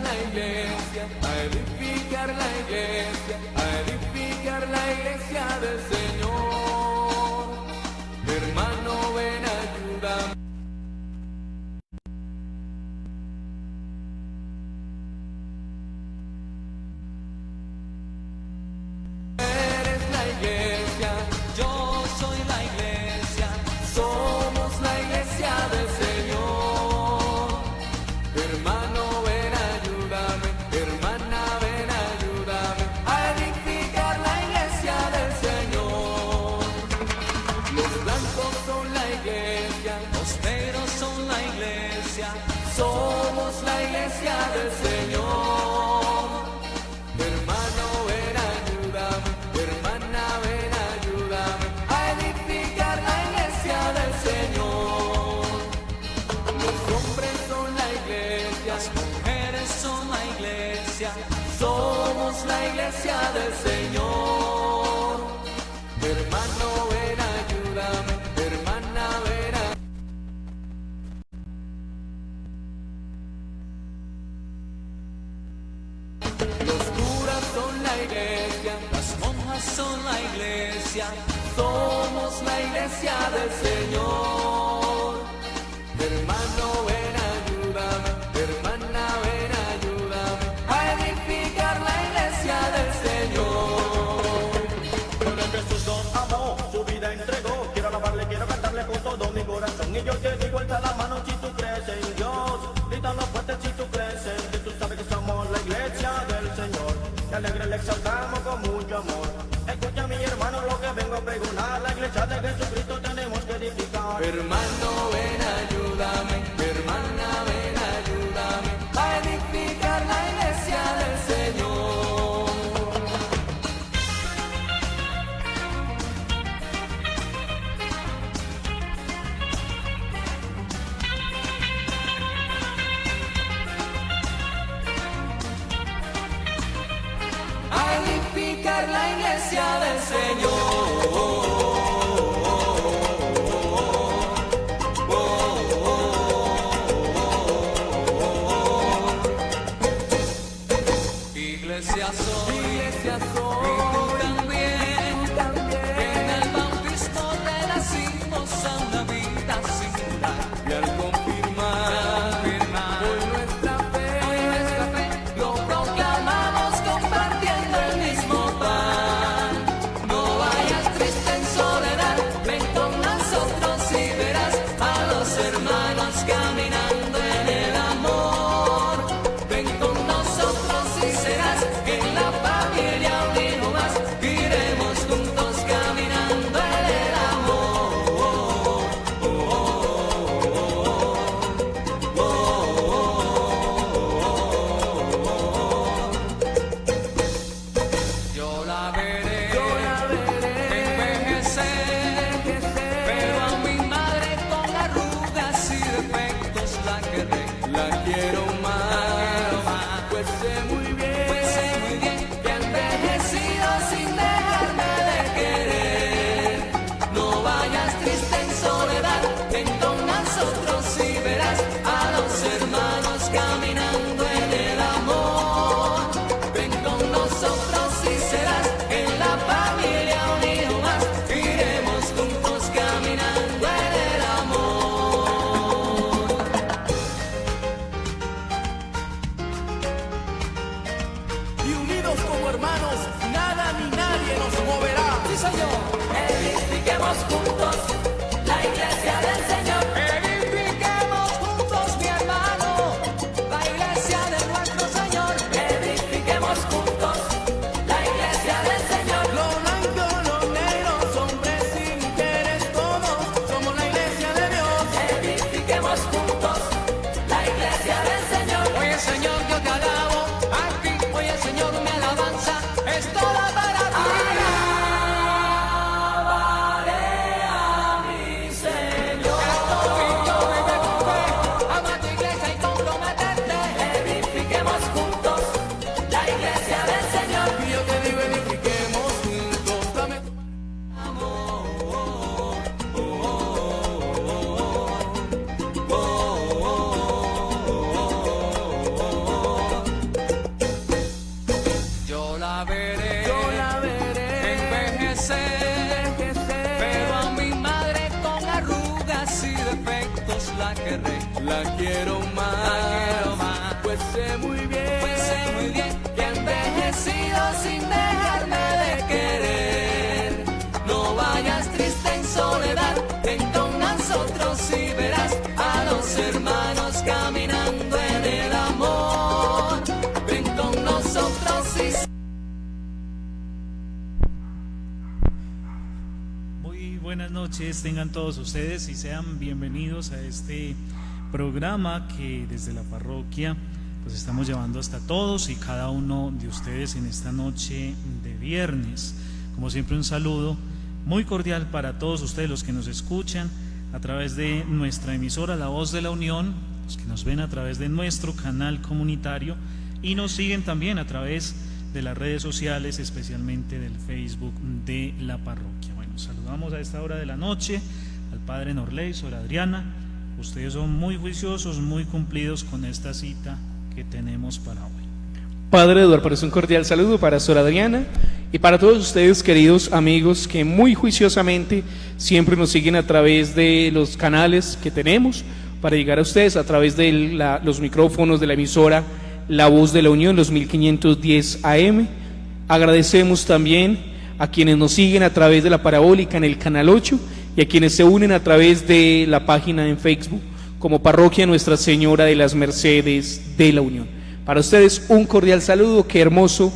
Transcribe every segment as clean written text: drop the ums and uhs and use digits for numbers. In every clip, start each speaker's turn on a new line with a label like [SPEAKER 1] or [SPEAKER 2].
[SPEAKER 1] la iglesia, a edificar la iglesia, a edificar la iglesia del Señor. Hermano, ven, ayúdame. Eres la iglesia, yo soy la iglesia, somos la iglesia del Señor. Hermano, ven, ayúdame, hermana, ven, ayúdame a edificar la iglesia del Señor. Los blancos son la iglesia, los negros son la iglesia, somos la iglesia del Señor. Hermano, ven, ayúdame, hermana, ven, ayúdame a edificar la iglesia del Señor. Los hombres son la iglesia, las mujeres son la iglesia, somos la iglesia del Señor. Hermano, ven, ayúdame, hermana, ven, los curas son la iglesia, las monjas son la iglesia, somos la iglesia del Señor. Hermano, ven, ayúdame, hermana, ven, ayúdame a edificar la iglesia del Señor.
[SPEAKER 2] Porque Jesús nos amó, su vida entregó. Quiero alabarle, quiero cantarle con todo mi corazón. Y yo te digo, alza la mano si tú crees en Dios. Grítalo fuerte si tú crees en Dios. Tú sabes que somos la iglesia del Señor. Y alegre le exaltamos con mucho amor. Escucha, mi hermano, lo que vengo a pregonar. La iglesia de Jesucristo tenemos que edificar.
[SPEAKER 1] Hermano, ven, ayúdame, hermana, ven, ayúdame a edificar la iglesia del Señor. A edificar la iglesia del Señor. Iglesia soy, iglesia soy, y tú también, en el bautismo te nacimos a una vida singular. Y al confirmar hoy nuestra fe, lo proclamamos compartiendo el mismo pan. No errores y defectos la querré, la quiero más, pues sé muy bien que he envejecido sin dejarme de querer. No vayas triste en soledad, ven con nosotros y verás a los hermanos caminando en el amor. Ven con nosotros y...
[SPEAKER 3] Muy buenas noches tengan todos ustedes y sean bienvenidos a este programa que desde la parroquia pues estamos llevando hasta todos y cada uno de ustedes en esta noche de viernes. Como siempre, un saludo muy cordial para todos ustedes, los que nos escuchan a través de nuestra emisora La Voz de la Unión, los que nos ven a través de nuestro canal comunitario y nos siguen también a través de las redes sociales, especialmente del Facebook de la parroquia. Bueno, saludamos a esta hora de la noche al Padre Norley, Sor Adriana. Ustedes son muy juiciosos, muy cumplidos con esta cita que tenemos para hoy.
[SPEAKER 4] Padre Eduardo, parece un cordial saludo para Sor Adriana y para todos ustedes, queridos amigos, que muy juiciosamente siempre nos siguen a través de los canales que tenemos para llegar a ustedes a través de los micrófonos de la emisora La Voz de la Unión, los 1510 AM. Agradecemos también a quienes nos siguen a través de la parabólica en el canal 8 y a quienes se unen a través de la página en Facebook como Parroquia Nuestra Señora de las Mercedes de la Unión. Para ustedes un cordial saludo, qué hermoso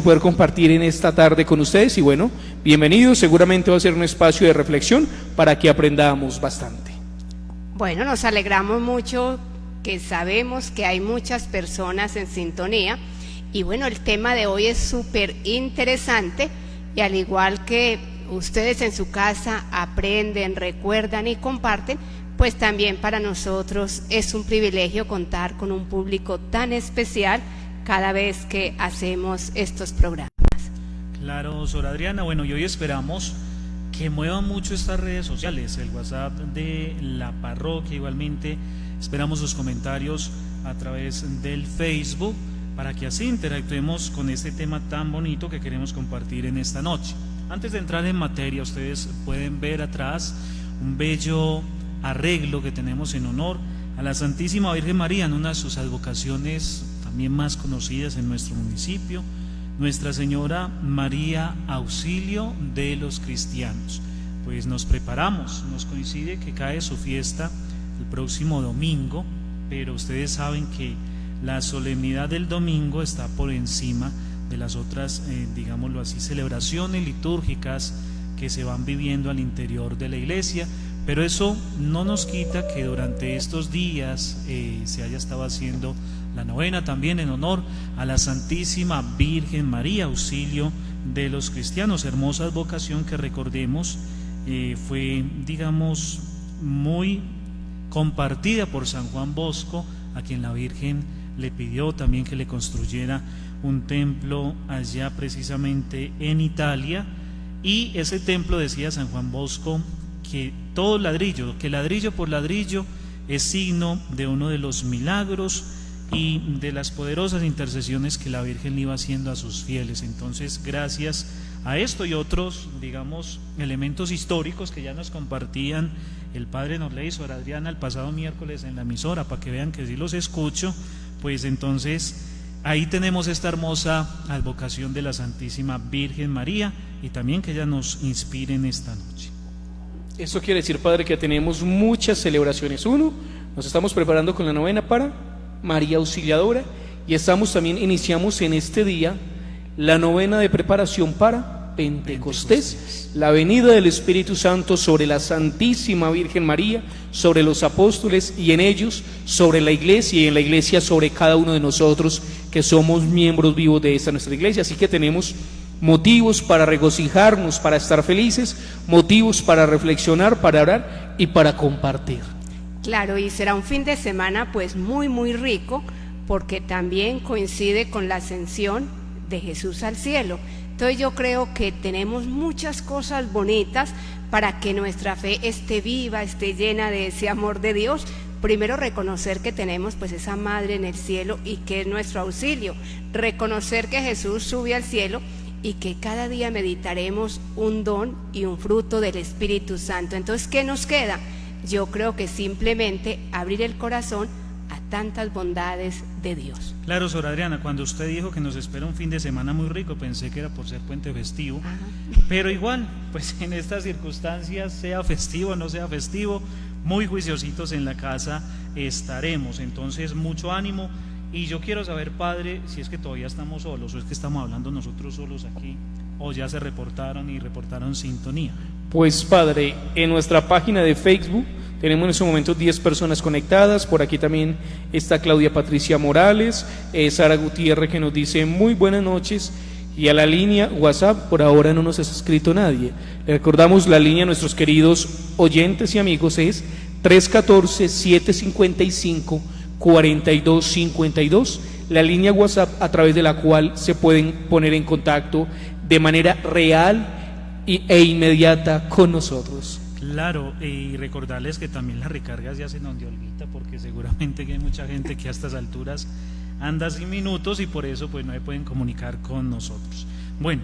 [SPEAKER 4] poder compartir en esta tarde con ustedes y bueno, bienvenidos, seguramente va a ser un espacio de reflexión para que aprendamos bastante.
[SPEAKER 5] Bueno, nos alegramos mucho que sabemos que hay muchas personas en sintonía y bueno, el tema de hoy es súper interesante y al igual que ustedes en su casa aprenden, recuerdan y comparten, pues también para nosotros es un privilegio contar con un público tan especial cada vez que hacemos estos programas.
[SPEAKER 3] Claro, Sor Adriana, bueno, y hoy esperamos que muevan mucho estas redes sociales, el WhatsApp de la parroquia, igualmente esperamos sus comentarios a través del Facebook para que así interactuemos con este tema tan bonito que queremos compartir en esta noche. Antes de entrar en materia, ustedes pueden ver atrás un bello arreglo que tenemos en honor a la Santísima Virgen María, en una de sus advocaciones también más conocidas en nuestro municipio, Nuestra Señora María Auxilio de los Cristianos. Pues nos preparamos, nos coincide que cae su fiesta el próximo domingo, pero ustedes saben que la solemnidad del domingo está por encima de las otras, digámoslo así, celebraciones litúrgicas que se van viviendo al interior de la iglesia, pero eso no nos quita que durante estos días se haya estado haciendo la novena también en honor a la Santísima Virgen María, Auxilio de los Cristianos, hermosa advocación que recordemos fue, digamos, muy compartida por San Juan Bosco, a quien la Virgen le pidió también que le construyera un templo allá precisamente en Italia, y ese templo, decía San Juan Bosco, que todo ladrillo, que ladrillo por ladrillo es signo de uno de los milagros y de las poderosas intercesiones que la Virgen le iba haciendo a sus fieles. Entonces, gracias a esto y otros, digamos, elementos históricos que ya nos compartían el Padre Norley y Sor Adriana el pasado miércoles en la emisora, para que vean que sí los escucho, pues entonces ahí tenemos esta hermosa advocación de la Santísima Virgen María y también que ella nos inspire en esta noche.
[SPEAKER 4] Eso quiere decir, Padre, que tenemos muchas celebraciones. Uno, nos estamos preparando con la novena para María Auxiliadora y iniciamos en este día la novena de preparación para Pentecostés, la venida del Espíritu Santo sobre la Santísima Virgen María, sobre los apóstoles y en ellos sobre la iglesia y en la iglesia sobre cada uno de nosotros que somos miembros vivos de esta nuestra iglesia. Así que tenemos motivos para regocijarnos, para estar felices, motivos para reflexionar, para orar y para compartir.
[SPEAKER 5] Claro, y será un fin de semana pues muy rico, porque también coincide con la ascensión de Jesús al cielo. Entonces yo creo que tenemos muchas cosas bonitas para que nuestra fe esté viva, esté llena de ese amor de Dios. Primero, reconocer que tenemos pues esa madre en el cielo y que es nuestro auxilio, reconocer que Jesús sube al cielo y que cada día meditaremos un don y un fruto del Espíritu Santo. Entonces, ¿qué nos queda? yo creo que simplemente abrir el corazón a tantas bondades de Dios.
[SPEAKER 3] Claro, Sor Adriana, cuando usted dijo que nos espera un fin de semana muy rico, pensé que era por ser puente festivo,
[SPEAKER 5] Ajá.
[SPEAKER 3] pero igual, pues en estas circunstancias, sea festivo o no sea festivo, muy juiciositos en la casa estaremos. Entonces, mucho ánimo. Y yo quiero saber, Padre, si es que todavía estamos solos o es que estamos hablando nosotros solos aquí, o ya se reportaron sintonía.
[SPEAKER 4] Pues Padre, en nuestra página de Facebook tenemos en este momento 10 personas conectadas. Por aquí también está Claudia Patricia Morales, Sara Gutiérrez, que nos dice muy buenas noches. Y a la línea WhatsApp por ahora no nos ha escrito nadie. Le recordamos, la línea de nuestros queridos oyentes y amigos es 314-755-4252, la línea WhatsApp a través de la cual se pueden poner en contacto de manera real e inmediata con nosotros.
[SPEAKER 3] Claro, y recordarles que también las recargas ya se nos dio olvida, porque seguramente que hay mucha gente que a estas alturas anda sin minutos y por eso pues no se pueden comunicar con nosotros. Bueno,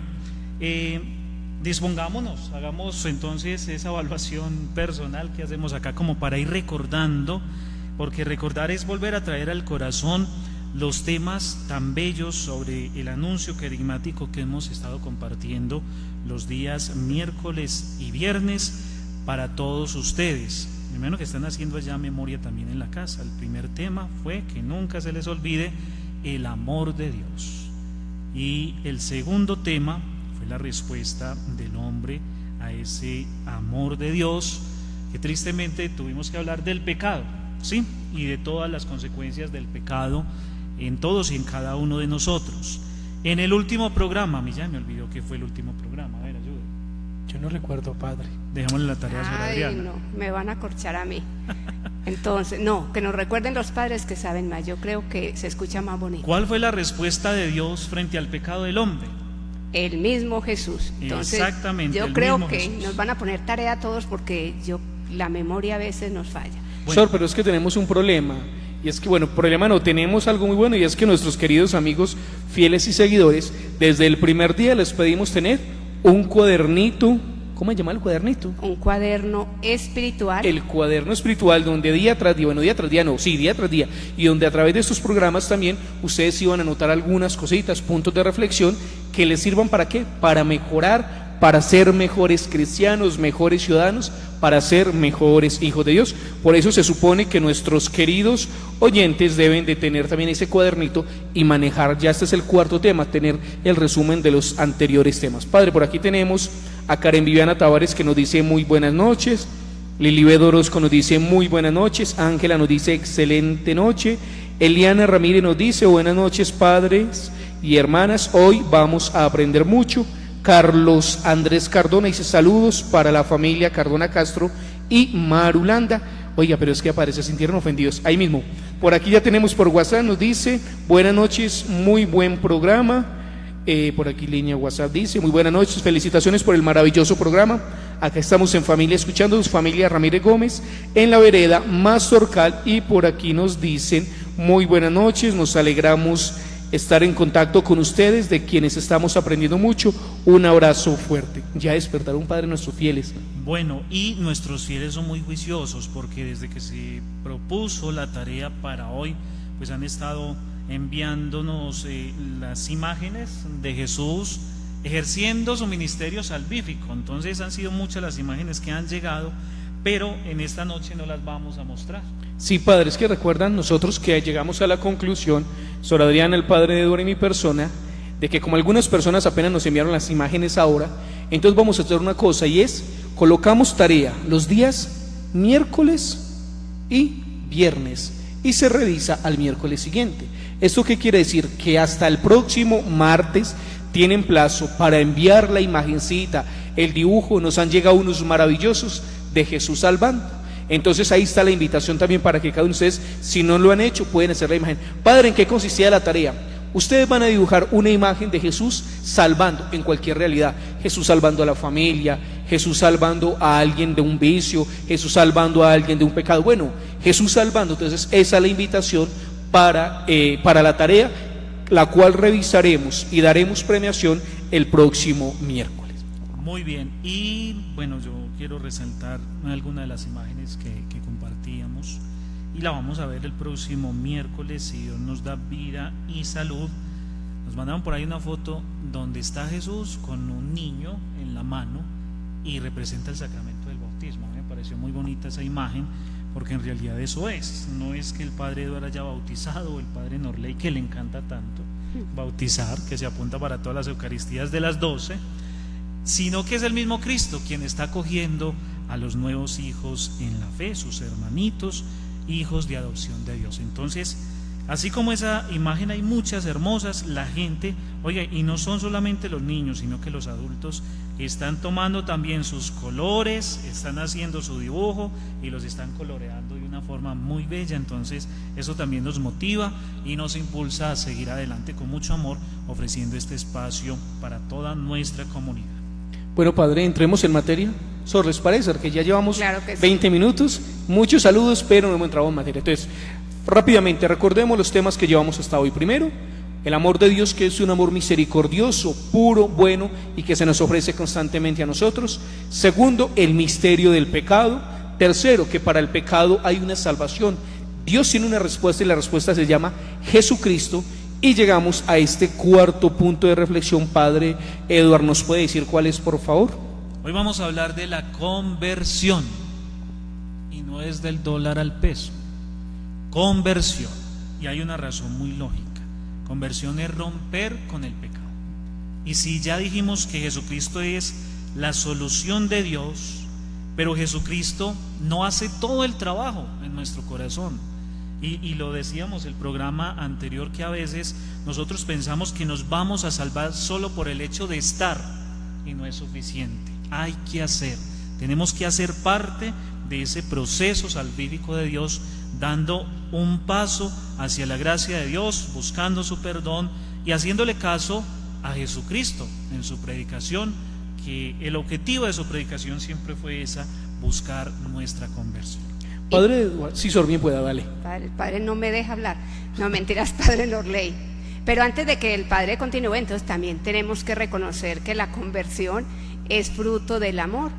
[SPEAKER 3] dispongámonos, hagamos entonces esa evaluación personal que hacemos acá como para ir recordando, porque recordar es volver a traer al corazón los temas tan bellos sobre el anuncio querigmático que hemos estado compartiendo los días miércoles y viernes para todos ustedes. Primero, que están haciendo allá memoria también en la casa. El primer tema fue que nunca se les olvide el amor de Dios. Y el segundo tema fue la respuesta del hombre a ese amor de Dios, que tristemente tuvimos que hablar del pecado, ¿sí? Y de todas las consecuencias del pecado en todos y en cada uno de nosotros. En el último programa, a mí ya me olvidó que fue el último programa, a ver, ayude.
[SPEAKER 4] Yo no recuerdo, Padre.
[SPEAKER 3] Dejémosle la tarea a Sor
[SPEAKER 5] Ay,
[SPEAKER 3] Adriana.
[SPEAKER 5] no, me van a corchar a mí. Entonces, no, que nos recuerden los padres que saben más. Yo creo que se escucha más bonito.
[SPEAKER 3] ¿Cuál fue la respuesta de Dios frente al pecado del hombre?
[SPEAKER 5] El mismo Jesús. Entonces,
[SPEAKER 3] Exactamente,
[SPEAKER 5] yo
[SPEAKER 3] el
[SPEAKER 5] creo
[SPEAKER 3] mismo
[SPEAKER 5] que
[SPEAKER 3] Jesús.
[SPEAKER 5] nos van a poner tarea a todos porque la memoria a veces nos falla.
[SPEAKER 3] Bueno.
[SPEAKER 4] Sor, pero es que tenemos un problema. Y es que, bueno, problema no, tenemos algo muy bueno, y es que nuestros queridos amigos fieles y seguidores, desde el primer día les pedimos tener un cuadernito. ¿Cómo se llama el cuadernito?
[SPEAKER 5] Un cuaderno espiritual.
[SPEAKER 4] El cuaderno espiritual, donde día tras día, día tras día, y donde a través de estos programas también ustedes iban a anotar algunas cositas, puntos de reflexión que les sirvan ¿para qué? Para mejorar, para ser mejores cristianos, mejores ciudadanos, para ser mejores hijos de Dios. Por eso se supone que nuestros queridos oyentes deben de tener también ese cuadernito y manejar, ya este es el cuarto tema, tener el resumen de los anteriores temas. Padre, por aquí tenemos a Karen Viviana Tavares, que nos dice muy buenas noches. Lilibet Orozco nos dice muy buenas noches. Ángela nos dice excelente noche. Eliana Ramírez nos dice buenas noches, padres y hermanas, hoy vamos a aprender mucho. Carlos Andrés Cardona dice saludos para la familia Cardona Castro y Marulanda. Oiga, pero es que aparece, se sintieron ofendidos ahí mismo. Por aquí ya tenemos por WhatsApp, nos dice buenas noches, muy buen programa. Por aquí línea WhatsApp dice muy buenas noches, felicitaciones por el maravilloso programa. Acá estamos en familia escuchando, familia Ramírez Gómez en la vereda Mazorcal. Y por aquí nos dicen muy buenas noches, nos alegramos estar en contacto con ustedes, de quienes estamos aprendiendo mucho. Un abrazo fuerte. Ya despertaron, Padre, nuestros fieles.
[SPEAKER 3] Bueno, y nuestros fieles son muy juiciosos, porque desde que se propuso la tarea para hoy, pues han estado enviándonos las imágenes de Jesús ejerciendo su ministerio salvífico. Entonces han sido muchas las imágenes que han llegado, pero en esta noche no las vamos a mostrar.
[SPEAKER 4] Sí, padres, que recuerdan nosotros que llegamos a la conclusión, Sor Adriana, el padre de Dora y mi persona, de que como algunas personas apenas nos enviaron las imágenes ahora, entonces vamos a hacer una cosa, y es, colocamos tarea los días miércoles y viernes, y se revisa al miércoles siguiente. ¿Esto qué quiere decir? Que hasta el próximo martes tienen plazo para enviar la imagencita, el dibujo. Nos han llegado unos maravillosos de Jesús salvando. Entonces ahí está la invitación también para que cada uno de ustedes, si no lo han hecho, pueden hacer la imagen. Padre, ¿en qué consistía la tarea? Ustedes van a dibujar una imagen de Jesús salvando en cualquier realidad. Jesús salvando a la familia, Jesús salvando a alguien de un vicio, Jesús salvando a alguien de un pecado. Bueno, Jesús salvando. Entonces esa es la invitación para la tarea, la cual revisaremos y daremos premiación el próximo miércoles.
[SPEAKER 3] Muy bien, y bueno, yo quiero resaltar alguna de las imágenes que compartíamos y la vamos a ver el próximo miércoles, si Dios nos da vida y salud. Nos mandaron por ahí una foto donde está Jesús con un niño en la mano y representa el sacramento del bautismo. Me pareció muy bonita esa imagen, porque en realidad eso es. No es que el padre Eduardo haya bautizado, o el padre Norley, que le encanta tanto bautizar, que se apunta para todas las Eucaristías de las 12, sino que es el mismo Cristo quien está acogiendo a los nuevos hijos en la fe, sus hermanitos, hijos de adopción de Dios. Entonces, así como esa imagen, hay muchas hermosas. La gente, oye, y no son solamente los niños, sino que los adultos están tomando también sus colores, están haciendo su dibujo y los están coloreando de una forma muy bella. Entonces eso también nos motiva y nos impulsa a seguir adelante con mucho amor, ofreciendo este espacio para toda nuestra comunidad.
[SPEAKER 4] Bueno, padre, entremos en materia. ¿Solo les parece? Que ya llevamos
[SPEAKER 5] Claro que sí.
[SPEAKER 4] 20 minutos, muchos saludos, pero no hemos entrado en materia. Entonces, rápidamente recordemos los temas que llevamos hasta hoy. Primero, el amor de Dios, que es un amor misericordioso, puro, bueno y que se nos ofrece constantemente a nosotros. Segundo, el misterio del pecado. Tercero, que para el pecado hay una salvación. Dios tiene una respuesta y la respuesta se llama Jesucristo. Y llegamos a este cuarto punto de reflexión. Padre Eduardo, ¿nos puede decir cuál es, por favor?
[SPEAKER 3] Hoy vamos a hablar de la conversión, y no es del dólar al peso. Conversión, y hay una razón muy lógica. Conversión es romper con el pecado. Y si ya dijimos que Jesucristo es la solución de Dios, pero Jesucristo no hace todo el trabajo en nuestro corazón. Y lo decíamos el programa anterior, que a veces nosotros pensamos que nos vamos a salvar solo por el hecho de estar, y no es suficiente. Hay que hacer, tenemos que hacer parte de ese proceso salvífico de Dios, dando un paso hacia la gracia de Dios, buscando su perdón y haciéndole caso a Jesucristo en su predicación, que el objetivo de su predicación siempre fue esa, buscar nuestra conversión.
[SPEAKER 4] Padre Eduardo, si Sor bien pueda, dale.
[SPEAKER 5] El padre no me deja hablar. No, mentiras, padre Norley. Pero antes de que el padre continúe, entonces también tenemos que reconocer que la conversión es fruto del amor,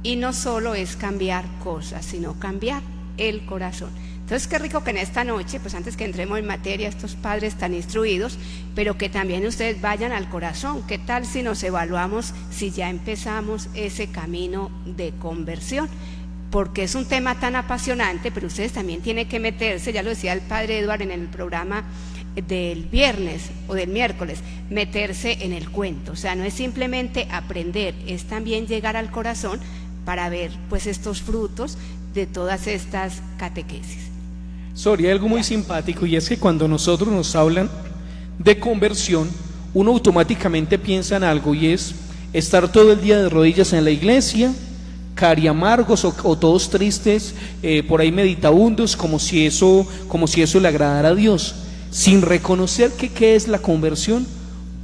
[SPEAKER 5] y no solo es cambiar cosas, sino cambiar el corazón. Entonces qué rico que en esta noche, pues antes que entremos en materia, estos padres tan instruidos, pero que también ustedes vayan al corazón. ¿Qué tal si nos evaluamos si ya empezamos ese camino de conversión? Porque es un tema tan apasionante, pero ustedes también tienen que meterse, ya lo decía el padre Eduardo en el programa del viernes o del miércoles, meterse en el cuento. O sea, no es simplemente aprender, es también llegar al corazón para ver pues estos frutos de todas estas catequesis.
[SPEAKER 4] Sor, hay algo muy simpático, y es que cuando nosotros nos hablan de conversión, uno automáticamente piensa en algo, y es estar todo el día de rodillas en la iglesia, cariamargos o todos tristes, por ahí meditabundos, como si eso le agradara a Dios, sin reconocer que qué es la conversión.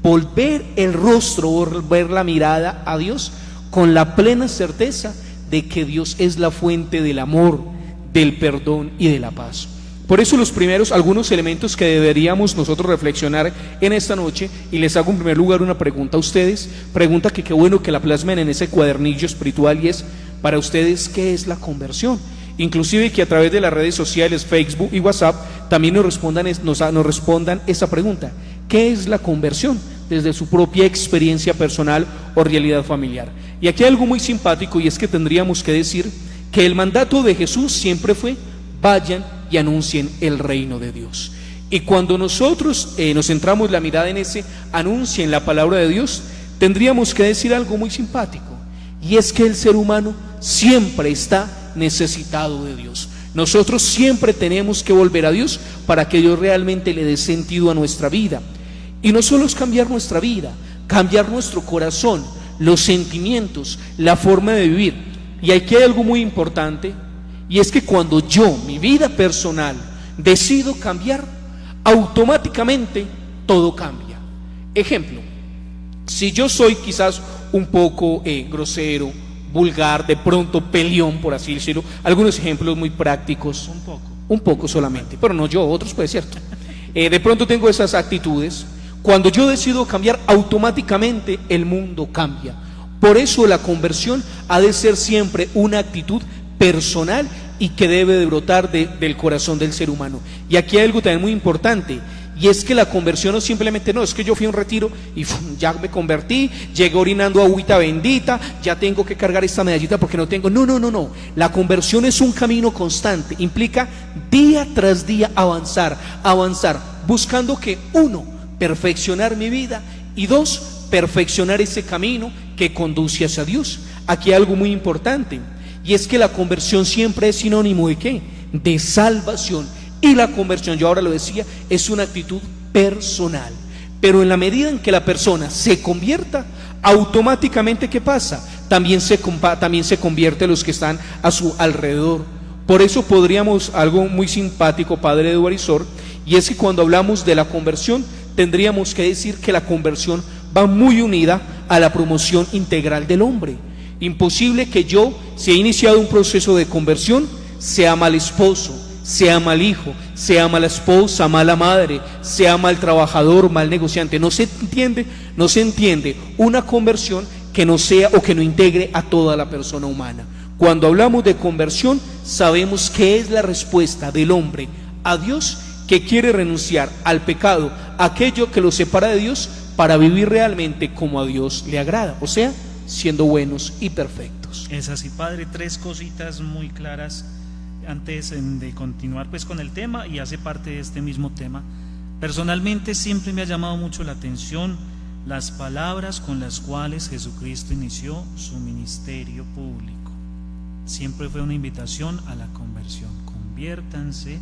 [SPEAKER 4] Volver el rostro, volver la mirada a Dios con la plena certeza de que Dios es la fuente del amor, del perdón y de la paz. Por eso algunos elementos que deberíamos nosotros reflexionar en esta noche, y les hago en primer lugar una pregunta a ustedes, pregunta que qué bueno que la plasmen en ese cuadernillo espiritual, y es para ustedes: ¿qué es la conversión? Inclusive que a través de las redes sociales, Facebook y WhatsApp, también nos respondan esa pregunta: ¿qué es la conversión? Desde su propia experiencia personal o realidad familiar. Y aquí hay algo muy simpático, y es que tendríamos que decir que el mandato de Jesús siempre fue: vayan y anuncien el reino de Dios. Y cuando nosotros nos centramos la mirada en ese anuncien la palabra de Dios, tendríamos que decir algo muy simpático, y es que el ser humano siempre está necesitado de Dios. Nosotros siempre tenemos que volver a Dios para que Dios realmente le dé sentido a nuestra vida. Y no solo es cambiar nuestra vida, cambiar nuestro corazón, los sentimientos, la forma de vivir. Y aquí hay algo muy importante, y es que cuando yo, mi vida personal, decido cambiar, automáticamente todo cambia. Ejemplo, si yo soy quizás un poco grosero, vulgar, de pronto peleón, por así decirlo, algunos ejemplos muy prácticos, un poco solamente, pero no yo, otros puede ser cierto. De pronto tengo esas actitudes. Cuando yo decido cambiar, automáticamente el mundo cambia. Por eso la conversión ha de ser siempre una actitud personal y que debe de brotar del corazón del ser humano. Y aquí hay algo también muy importante, y es que la conversión no simplemente, no, es que yo fui a un retiro y ya me convertí, llegué orinando agüita bendita, ya tengo que cargar esta medallita porque no tengo. No. La conversión es un camino constante, implica día tras día avanzar, buscando que uno, perfeccionar mi vida, y dos, perfeccionar ese camino que conduce hacia Dios. Aquí hay algo muy importante, y es que la conversión siempre es sinónimo de ¿qué? De salvación. Y la conversión, yo ahora lo decía, es una actitud personal. Pero en la medida en que la persona se convierta, automáticamente ¿qué pasa? También se convierte los que están a su alrededor. Por eso podríamos, algo muy simpático, padre Eduardo Isor, y es que cuando hablamos de la conversión, tendríamos que decir que la conversión va muy unida a la promoción integral del hombre. Imposible que yo, si he iniciado un proceso de conversión, sea mal esposo, sea mal hijo, sea mala esposa, mala madre, sea mal trabajador, mal negociante. No se entiende una conversión que no sea o que no integre a toda la persona humana. Cuando hablamos de conversión, sabemos que es la respuesta del hombre a Dios, que quiere renunciar al pecado, aquello que lo separa de Dios, para vivir realmente como a Dios le agrada, o sea, siendo buenos y perfectos.
[SPEAKER 3] Es así, padre. 3 cositas muy claras antes de continuar pues con el tema, y hace parte de este mismo tema. Personalmente siempre me ha llamado mucho la atención las palabras con las cuales Jesucristo inició su ministerio público. Siempre fue una invitación a la conversión. Conviértanse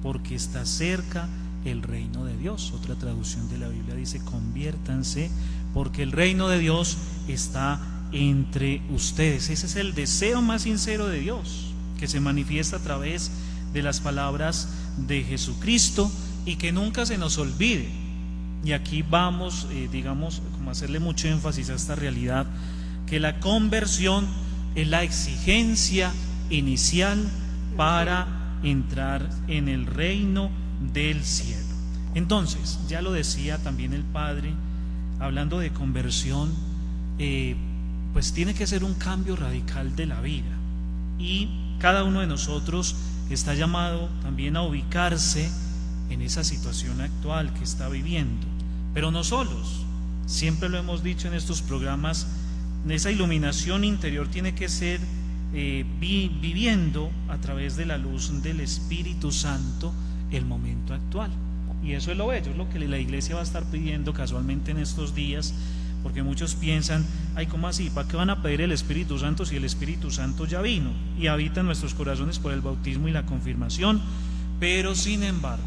[SPEAKER 3] porque está cerca el reino de Dios. Otra traducción de la Biblia dice: conviértanse porque el reino de Dios está entre ustedes. Ese es el deseo más sincero de Dios, que se manifiesta a través de las palabras de Jesucristo, y que nunca se nos olvide. Y aquí vamos, digamos, como hacerle mucho énfasis a esta realidad, que la conversión es la exigencia inicial para entrar en el reino del cielo. Entonces, ya lo decía también el padre, hablando de conversión, pues tiene que ser un cambio radical de la vida, y cada uno de nosotros está llamado también a ubicarse en esa situación actual que está viviendo, pero no solos. Siempre lo hemos dicho en estos programas, esa iluminación interior tiene que ser viviendo a través de la luz del Espíritu Santo el momento actual. Y eso es lo bello, es lo que la iglesia va a estar pidiendo casualmente en estos días, porque muchos piensan: ay, ¿cómo así? ¿Para qué van a pedir el Espíritu Santo si el Espíritu Santo ya vino y habita en nuestros corazones por el bautismo y la confirmación? Pero sin embargo,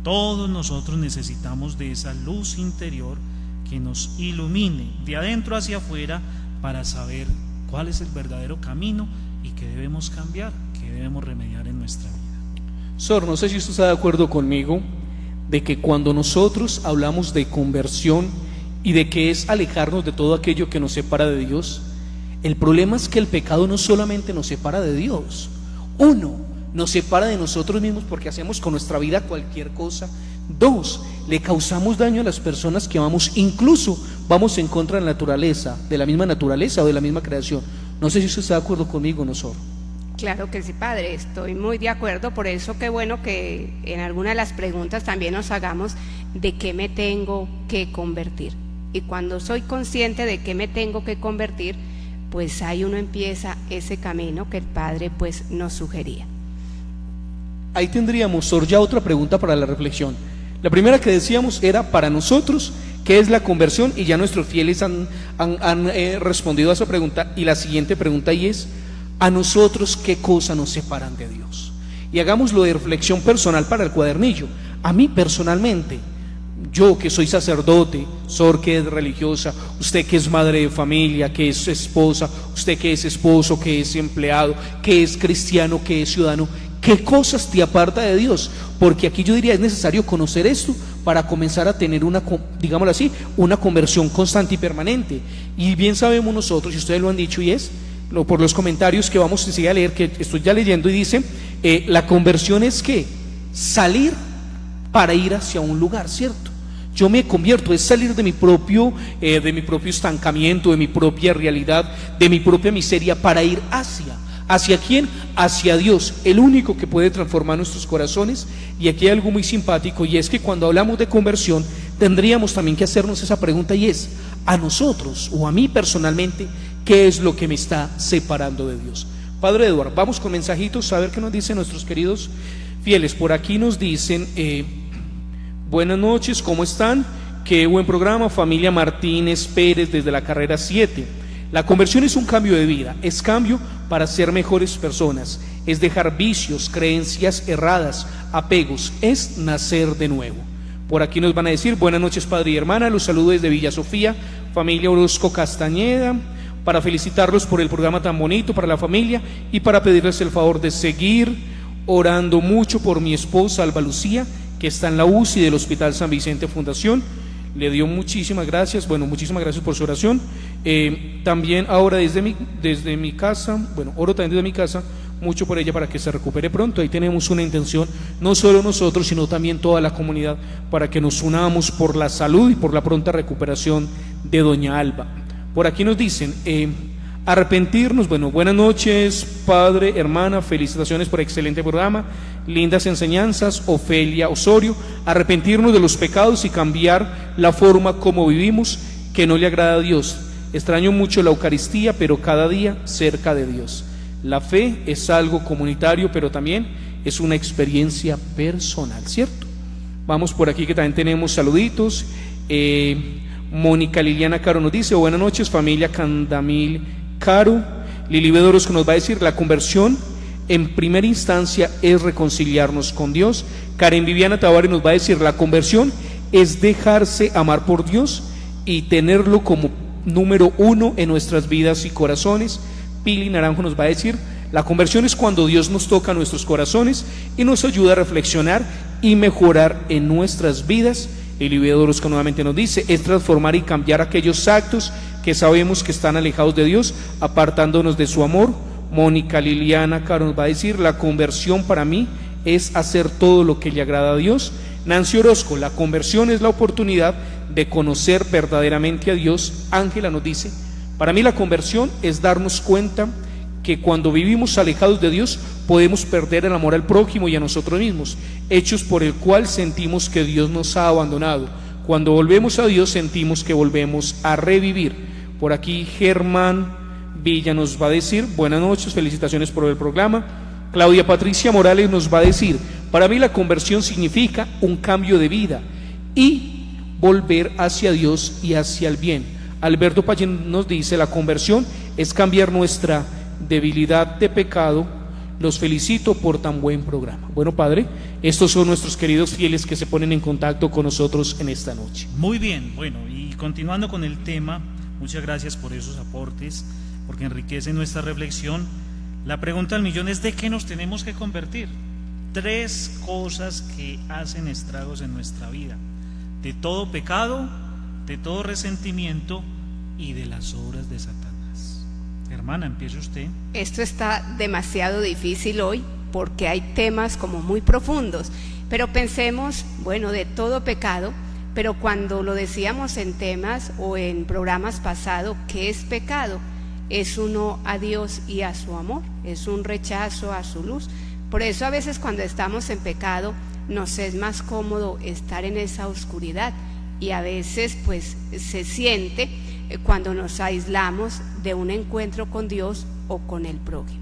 [SPEAKER 3] todos nosotros necesitamos de esa luz interior que nos ilumine de adentro hacia afuera para saber cuál es el verdadero camino y qué debemos cambiar, qué debemos remediar en nuestra vida.
[SPEAKER 4] Sor, no sé si usted está de acuerdo conmigo de que cuando nosotros hablamos de conversión y de que es alejarnos de todo aquello que nos separa de Dios, el problema es que el pecado no solamente nos separa de Dios, nos separa de nosotros mismos porque hacemos con nuestra vida cualquier cosa. 2, le causamos daño a las personas que amamos, incluso vamos en contra de la naturaleza, de la misma naturaleza o de la misma creación. No sé si usted está de acuerdo conmigo, ¿no, Sor?
[SPEAKER 5] Claro que sí, padre, estoy muy de acuerdo. Por eso qué bueno que en alguna de las preguntas también nos hagamos de qué me tengo que convertir. Y cuando soy consciente de qué me tengo que convertir, pues ahí uno empieza ese camino que el padre pues nos sugería.
[SPEAKER 4] Ahí tendríamos, Sor, ya otra pregunta para la reflexión. La primera que decíamos era para nosotros, ¿qué es la conversión? Y ya nuestros fieles han respondido a esa pregunta. Y la siguiente pregunta ahí es: a nosotros, ¿qué cosas nos separan de Dios? Y hagámoslo de reflexión personal para el cuadernillo. A mí personalmente, yo que soy sacerdote, Sor que es religiosa, usted que es madre de familia, que es esposa, usted que es esposo, que es empleado, que es cristiano, que es ciudadano, ¿qué cosas te aparta de Dios? Porque aquí yo diría, es necesario conocer esto para comenzar a tener una, digámoslo así, una conversión constante y permanente. Y bien sabemos nosotros, y ustedes lo han dicho, y es por los comentarios que vamos a seguir a leer, que estoy ya leyendo, y dice, la conversión es que salir para ir hacia un lugar, ¿cierto? yo me convierto, es salir de mi propio estancamiento, de mi propia realidad, de mi propia miseria, para ir ¿hacia quién? Hacia Dios, el único que puede transformar nuestros corazones. Y aquí hay algo muy simpático, y es que cuando hablamos de conversión tendríamos también que hacernos esa pregunta, y es: a nosotros o a mí personalmente, ¿qué es lo que me está separando de Dios? Padre Eduardo, vamos con mensajitos a ver qué nos dicen nuestros queridos fieles. Por aquí nos dicen: buenas noches, ¿cómo están? Qué buen programa, familia Martínez Pérez desde la carrera 7. La conversión es un cambio de vida, es cambio para ser mejores personas, es dejar vicios, creencias erradas, apegos, es nacer de nuevo. Por aquí nos van a decir: buenas noches, padre y hermana, los saludo desde Villa Sofía, familia Orozco Castañeda, para felicitarlos por el programa tan bonito para la familia y para pedirles el favor de seguir orando mucho por mi esposa Alba Lucía, que está en la UCI del Hospital San Vicente Fundación. Le dio muchísimas gracias, muchísimas gracias por su oración. También ahora desde mi casa, oro también desde mi casa mucho por ella para que se recupere pronto. Ahí tenemos una intención, no solo nosotros, sino también toda la comunidad, para que nos unamos por la salud y por la pronta recuperación de doña Alba. Por aquí nos dicen: arrepentirnos. Buenas noches, padre, hermana, felicitaciones por excelente programa, lindas enseñanzas. Ofelia Osorio: arrepentirnos de los pecados y cambiar la forma como vivimos, que no le agrada a Dios. Extraño mucho la Eucaristía, pero cada día cerca de Dios. La fe es algo comunitario, pero también es una experiencia personal, ¿cierto? Vamos por aquí, que también tenemos saluditos. Mónica Liliana Caro nos dice: buenas noches, familia Candamil Caro. Lili Bedorosco nos va a decir: la conversión en primera instancia es reconciliarnos con Dios. Karen Viviana Tavares nos va a decir: la conversión es dejarse amar por Dios y tenerlo como número uno en nuestras vidas y corazones. Pili Naranjo nos va a decir: la conversión es cuando Dios nos toca nuestros corazones y nos ayuda a reflexionar y mejorar en nuestras vidas. Elivia Dorosco nuevamente nos dice: es transformar y cambiar aquellos actos que sabemos que están alejados de Dios, apartándonos de su amor. Mónica Liliana Caro nos va a decir: la conversión para mí es hacer todo lo que le agrada a Dios. Nancy Orozco: la conversión es la oportunidad de conocer verdaderamente a Dios. Ángela nos dice: para mí la conversión es darnos cuenta que cuando vivimos alejados de Dios podemos perder el amor al prójimo y a nosotros mismos, hechos por el cual sentimos que Dios nos ha abandonado. Cuando volvemos a Dios sentimos que volvemos a revivir. Por aquí Germán Villa nos va a decir: buenas noches, felicitaciones por el programa. Claudia Patricia Morales nos va a decir: para mí la conversión significa un cambio de vida y volver hacia Dios y hacia el bien. Alberto Payén nos dice: la conversión es cambiar nuestra debilidad de pecado. Los felicito por tan buen programa. Bueno, padre, estos son nuestros queridos fieles que se ponen en contacto con nosotros en esta noche.
[SPEAKER 3] Muy bien, y continuando con el tema, muchas gracias por esos aportes, porque enriquecen nuestra reflexión. La pregunta del millón es: ¿de qué nos tenemos que convertir? 3 cosas que hacen estragos en nuestra vida: de todo pecado, de todo resentimiento y de las obras de Satanás. Hermana, empiece usted.
[SPEAKER 5] Esto está demasiado difícil hoy porque hay temas como muy profundos, pero pensemos, de todo pecado, pero cuando lo decíamos en temas o en programas pasados, ¿qué es pecado? Es un no a Dios y a su amor, es un rechazo a su luz. Por eso a veces cuando estamos en pecado nos es más cómodo estar en esa oscuridad, y a veces pues se siente cuando nos aislamos de un encuentro con Dios o con el prójimo.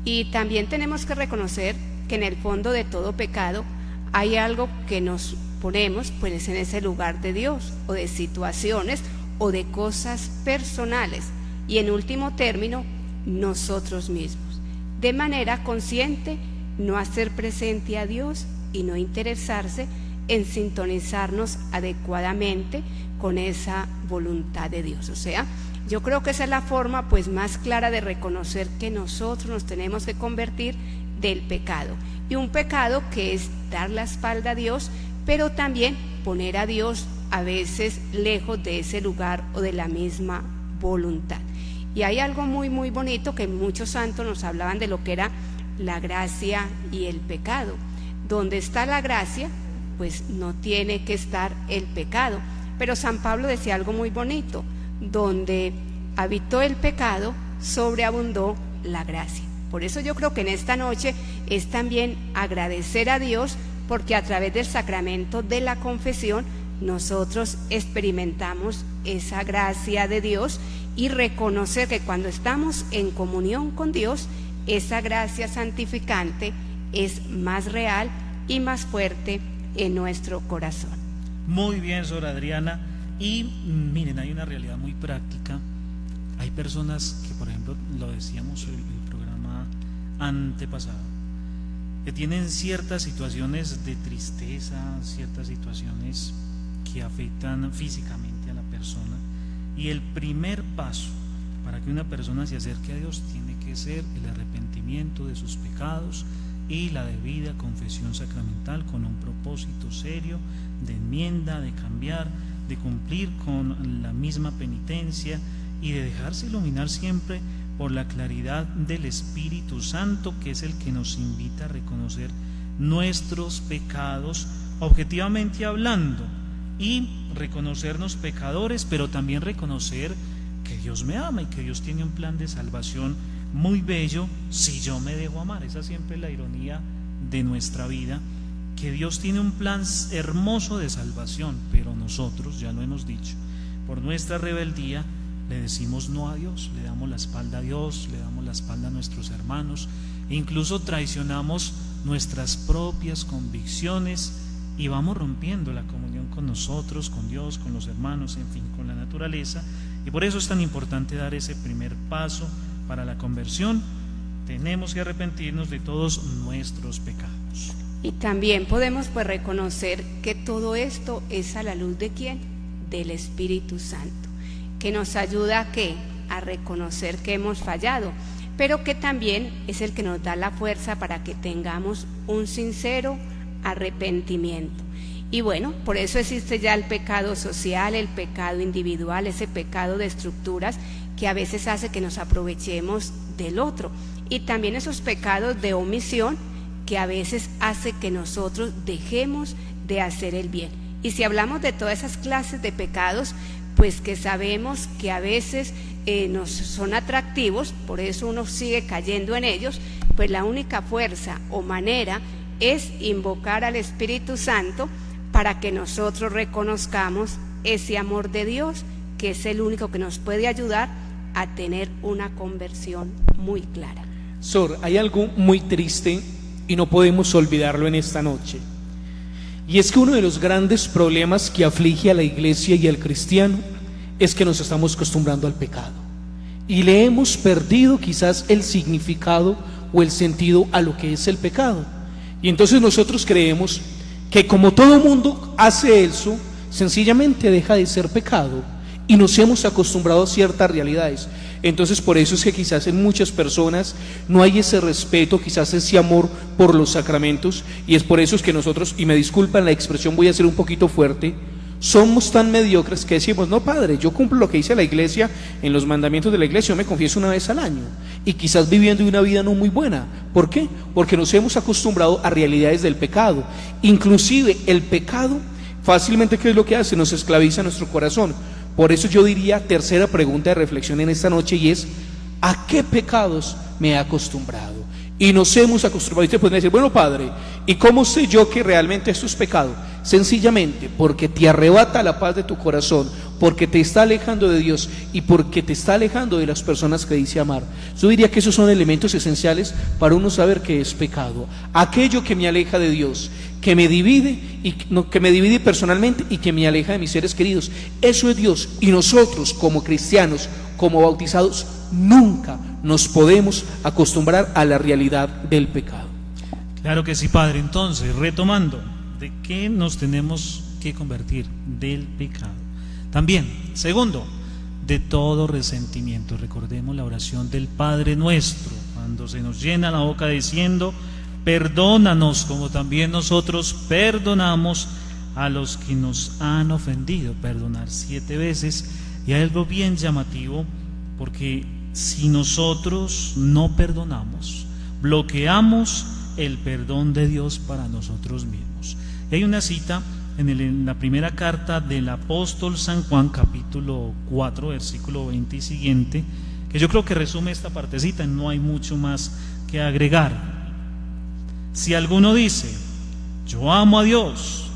[SPEAKER 5] Y también tenemos que reconocer que en el fondo de todo pecado hay algo que nos ponemos pues en ese lugar de Dios, o de situaciones o de cosas personales, y en último término nosotros mismos, de manera consciente no hacer presente a Dios y no interesarse en sintonizarnos adecuadamente con esa voluntad de Dios. O sea, yo creo que esa es la forma pues más clara de reconocer que nosotros nos tenemos que convertir del pecado, y un pecado que es dar la espalda a Dios, pero también poner a Dios a veces lejos de ese lugar o de la misma voluntad. Y hay algo muy muy bonito que muchos santos nos hablaban de lo que era la gracia y el pecado. Donde está la gracia, pues no tiene que estar el pecado. Pero San Pablo decía algo muy bonito: donde habitó el pecado, sobreabundó la gracia. Por eso yo creo que en esta noche es también agradecer a Dios, porque a través del sacramento de la confesión nosotros experimentamos esa gracia de Dios, y reconocer que cuando estamos en comunión con Dios, esa gracia santificante es más real y más fuerte en nuestro corazón.
[SPEAKER 3] Muy bien, Sor Adriana. Y miren, hay una realidad muy práctica. Hay personas que, por ejemplo, lo decíamos en el programa antepasado, que tienen ciertas situaciones de tristeza, ciertas situaciones que afectan físicamente a la persona, y el primer paso para que una persona se acerque a Dios tiene que ser el arrepentimiento de sus pecados y la debida confesión sacramental, con un propósito serio de enmienda, de cambiar, de cumplir con la misma penitencia y de dejarse iluminar siempre por la claridad del Espíritu Santo, que es el que nos invita a reconocer nuestros pecados objetivamente hablando, y reconocernos pecadores, pero también reconocer que Dios me ama y que Dios tiene un plan de salvación muy bello si yo me dejo amar. Esa siempre es la ironía de nuestra vida, que Dios tiene un plan hermoso de salvación, pero nosotros, ya lo hemos dicho, por nuestra rebeldía le decimos no a Dios, le damos la espalda a Dios, le damos la espalda a nuestros hermanos, e incluso traicionamos nuestras propias convicciones y vamos rompiendo la comunión con nosotros, con Dios, con los hermanos, en fin, con la naturaleza. Y por eso es tan importante dar ese primer paso para la conversión. Tenemos que arrepentirnos de todos nuestros pecados.
[SPEAKER 5] Y también podemos pues reconocer que todo esto es a la luz de ¿quién? Del Espíritu Santo, que nos ayuda ¿a qué? A reconocer que hemos fallado, pero que también es el que nos da la fuerza para que tengamos un sincero arrepentimiento. Y bueno, por eso existe ya el pecado social, el pecado individual, ese pecado de estructuras que a veces hace que nos aprovechemos del otro, y también esos pecados de omisión que a veces hace que nosotros dejemos de hacer el bien. Y si hablamos de todas esas clases de pecados, pues que sabemos que a veces nos son atractivos, por eso uno sigue cayendo en ellos, pues la única fuerza o manera es invocar al Espíritu Santo para que nosotros reconozcamos ese amor de Dios, que es el único que nos puede ayudar a tener una conversión muy clara.
[SPEAKER 4] Sor, hay algo muy triste y no podemos olvidarlo en esta noche, y es que uno de los grandes problemas que aflige a la iglesia y al cristiano es que nos estamos acostumbrando al pecado y le hemos perdido quizás el significado o el sentido a lo que es el pecado. Y entonces nosotros creemos que como todo mundo hace eso, sencillamente deja de ser pecado, y nos hemos acostumbrado a ciertas realidades. Entonces por eso es que quizás en muchas personas no hay ese respeto, quizás ese amor por los sacramentos, y es por eso es que nosotros, y me disculpan la expresión, voy a ser un poquito fuerte, somos tan mediocres que decimos: no, padre, yo cumplo lo que dice la iglesia en los mandamientos de la iglesia, yo me confieso una vez al año, y quizás viviendo una vida no muy buena. ¿Por qué? Porque nos hemos acostumbrado a realidades del pecado. Inclusive el pecado fácilmente, ¿qué es lo que hace? Nos esclaviza nuestro corazón. Por eso yo diría, tercera pregunta de reflexión en esta noche, y es: ¿a qué pecados me he acostumbrado? Y nos hemos acostumbrado. Y usted puede decir: bueno, padre, ¿y cómo sé yo que realmente esto es pecado? Sencillamente porque te arrebata la paz de tu corazón, porque te está alejando de Dios y porque te está alejando de las personas que dice amar. Yo diría que esos son elementos esenciales para uno saber qué es pecado. Aquello que me aleja de Dios, que me divide, que me divide personalmente y que me aleja de mis seres queridos. Eso es Dios, y nosotros como cristianos, como bautizados, nunca nos podemos acostumbrar a la realidad del pecado.
[SPEAKER 3] Claro que sí, padre. Entonces, retomando, ¿de qué nos tenemos que convertir? Del pecado. También, segundo, de todo resentimiento. Recordemos la oración del Padre Nuestro, cuando se nos llena la boca diciendo: perdónanos como también nosotros perdonamos a los que nos han ofendido. Perdonar 7 veces. Y hay algo bien llamativo, porque si nosotros no perdonamos, bloqueamos el perdón de Dios para nosotros mismos. Y hay una cita en la primera carta del apóstol San Juan, capítulo 4, versículo 20 y siguiente, que yo creo que resume esta partecita, no hay mucho más que agregar. Si alguno dice, yo amo a Dios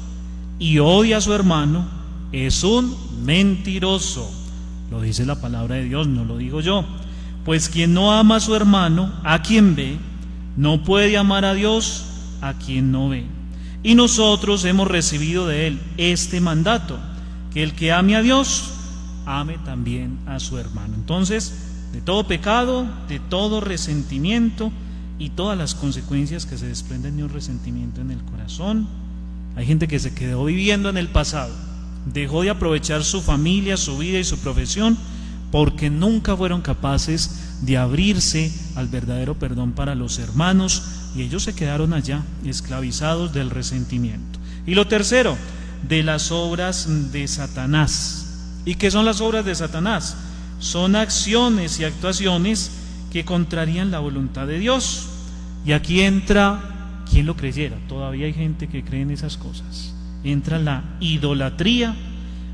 [SPEAKER 3] y odia a su hermano, es un mentiroso. Lo dice la palabra de Dios, no lo digo yo. Pues quien no ama a su hermano, a quien ve, no puede amar a Dios a quien no ve. Y nosotros hemos recibido de Él este mandato, que el que ame a Dios, ame también a su hermano. Entonces, de todo pecado, de todo resentimiento y todas las consecuencias que se desprenden de un resentimiento en el corazón, hay gente que se quedó viviendo en el pasado, dejó de aprovechar su familia, su vida y su profesión, porque nunca fueron capaces de abrirse al verdadero perdón para los hermanos, y ellos se quedaron allá esclavizados del resentimiento. Y lo tercero, de las obras de Satanás. ¿Y qué son las obras de Satanás? Son acciones y actuaciones que contrarían la voluntad de Dios. Y aquí entra, ¿quién lo creyera? Todavía hay gente que cree en esas cosas. Entra la idolatría,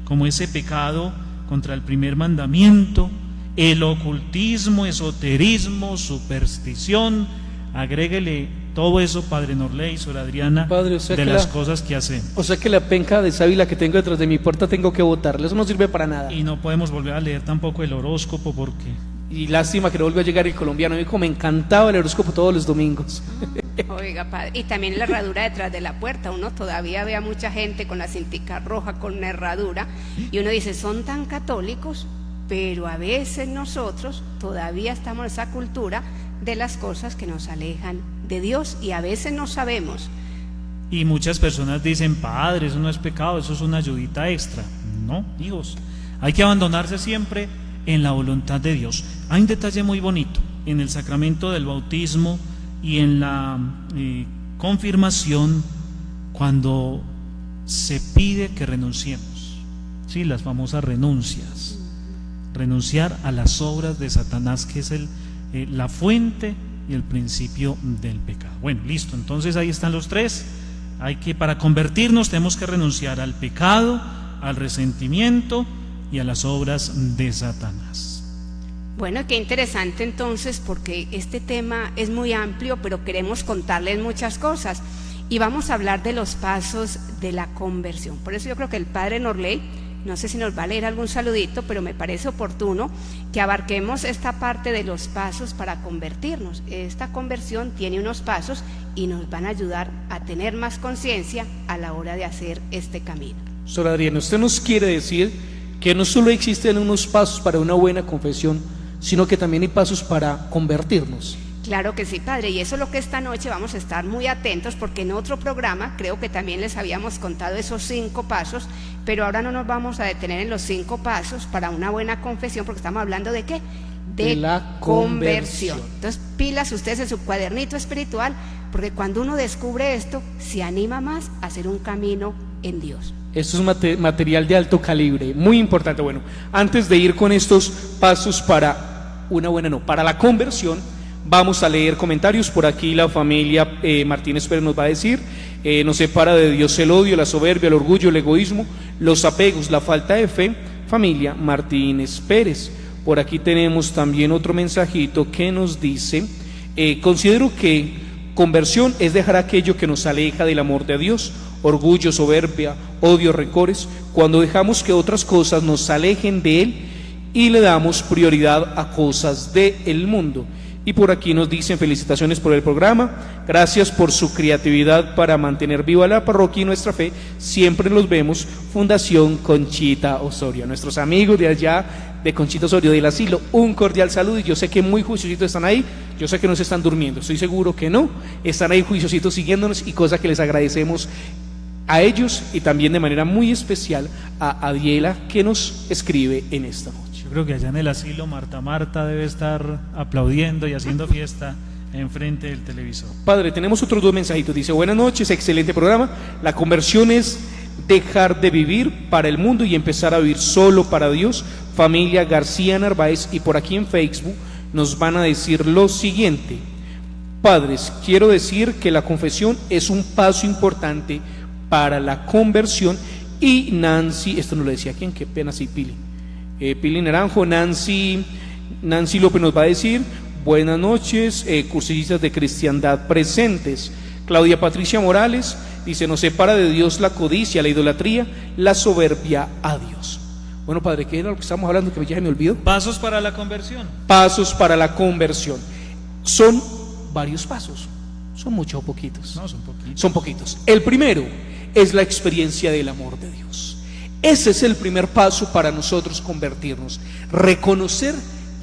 [SPEAKER 3] como ese pecado contra el primer mandamiento, el ocultismo, esoterismo, superstición. Agréguele todo eso, Padre Norley, Sor Adriana,
[SPEAKER 4] Padre, o sea
[SPEAKER 3] de
[SPEAKER 4] que
[SPEAKER 3] las cosas que hacemos.
[SPEAKER 4] O sea que la penca de sábila que tengo detrás de mi puerta tengo que botarla, eso no sirve para nada.
[SPEAKER 3] Y no podemos volver a leer tampoco el horóscopo porque...
[SPEAKER 4] Y lástima que no volvió a llegar el colombiano, me encantaba el horóscopo todos los domingos.
[SPEAKER 5] Oiga, padre, y también la herradura detrás de la puerta. Uno todavía ve a mucha gente con la cintica roja, con una herradura, y uno dice, son tan católicos, pero a veces nosotros todavía estamos en esa cultura de las cosas que nos alejan de Dios, y a veces no sabemos.
[SPEAKER 3] Y muchas personas dicen, padre, eso no es pecado, eso es una ayudita extra. No, hijos, hay que abandonarse siempre en la voluntad de Dios. Hay un detalle muy bonito en el sacramento del bautismo y en la confirmación, cuando se pide que renunciemos, ¿sí? Las famosas renuncias, renunciar a las obras de Satanás, que es la fuente y el principio del pecado. Bueno, listo, entonces ahí están los tres. Para convertirnos tenemos que renunciar al pecado, al resentimiento y a las obras de Satanás.
[SPEAKER 5] Bueno, qué interesante entonces, porque este tema es muy amplio, pero queremos contarles muchas cosas y vamos a hablar de los pasos de la conversión. Por eso yo creo que el Padre Norley, no sé si nos va a leer algún saludito, pero me parece oportuno que abarquemos esta parte de los pasos para convertirnos. Esta conversión tiene unos pasos y nos van a ayudar a tener más conciencia a la hora de hacer este camino.
[SPEAKER 4] Sor Adriana, usted nos quiere decir que no solo existen unos pasos para una buena confesión, sino que también hay pasos para convertirnos.
[SPEAKER 5] Claro que sí, padre, y eso es lo que esta noche vamos a estar muy atentos, porque en otro programa creo que también les habíamos contado esos 5 pasos, pero ahora no nos vamos a detener en los 5 pasos para una buena confesión, porque estamos hablando ¿de qué? De la conversión. Entonces, pilas ustedes en su cuadernito espiritual, porque cuando uno descubre esto, se anima más a hacer un camino en Dios.
[SPEAKER 4] Esto es material de alto calibre, muy importante. Bueno, antes de ir con estos pasos para para la conversión, vamos a leer comentarios. Por aquí la familia Martínez Pérez nos va a decir, nos separa de Dios el odio, la soberbia, el orgullo, el egoísmo, los apegos, la falta de fe. Familia Martínez Pérez. Por aquí tenemos también otro mensajito que nos dice, considero que conversión es dejar aquello que nos aleja del amor de Dios, orgullo, soberbia, odio, rencores, cuando dejamos que otras cosas nos alejen de Él y le damos prioridad a cosas del mundo. Y por aquí nos dicen, felicitaciones por el programa, gracias por su creatividad para mantener viva la parroquia y nuestra fe, siempre los vemos. Fundación Conchita Osorio. Nuestros amigos de allá de Conchita Osorio del asilo, un cordial saludo, y yo sé que muy juiciositos están ahí, yo sé que no se están durmiendo, estoy seguro que no, están ahí juiciositos siguiéndonos, y cosa que les agradecemos a ellos, y también de manera muy especial a Adiela, que nos escribe en esta noche.
[SPEAKER 3] Yo creo que allá en el asilo Marta debe estar aplaudiendo y haciendo fiesta enfrente del televisor.
[SPEAKER 4] Padre, tenemos otros 2 mensajitos. Dice, buenas noches, excelente programa. La conversión es dejar de vivir para el mundo y empezar a vivir solo para Dios. Familia García Narváez. Y por aquí en Facebook nos van a decir lo siguiente: padres, quiero decir que la confesión es un paso importante para la conversión. Y Nancy, esto nos lo decía quién, qué pena, sí, Pili Naranjo. Nancy López nos va a decir: buenas noches, cursistas de cristiandad presentes. Claudia Patricia Morales dice: nos separa de Dios la codicia, la idolatría, la soberbia a Dios. Bueno, padre, ¿qué era lo que estamos hablando que ya se me olvidó?
[SPEAKER 3] Pasos para la conversión.
[SPEAKER 4] Pasos para la conversión. Son varios pasos. ¿Son muchos o poquitos?
[SPEAKER 3] No, son poquitos.
[SPEAKER 4] Son poquitos. El primero es la experiencia del amor de Dios. Ese es el primer paso para nosotros convertirnos. Reconocer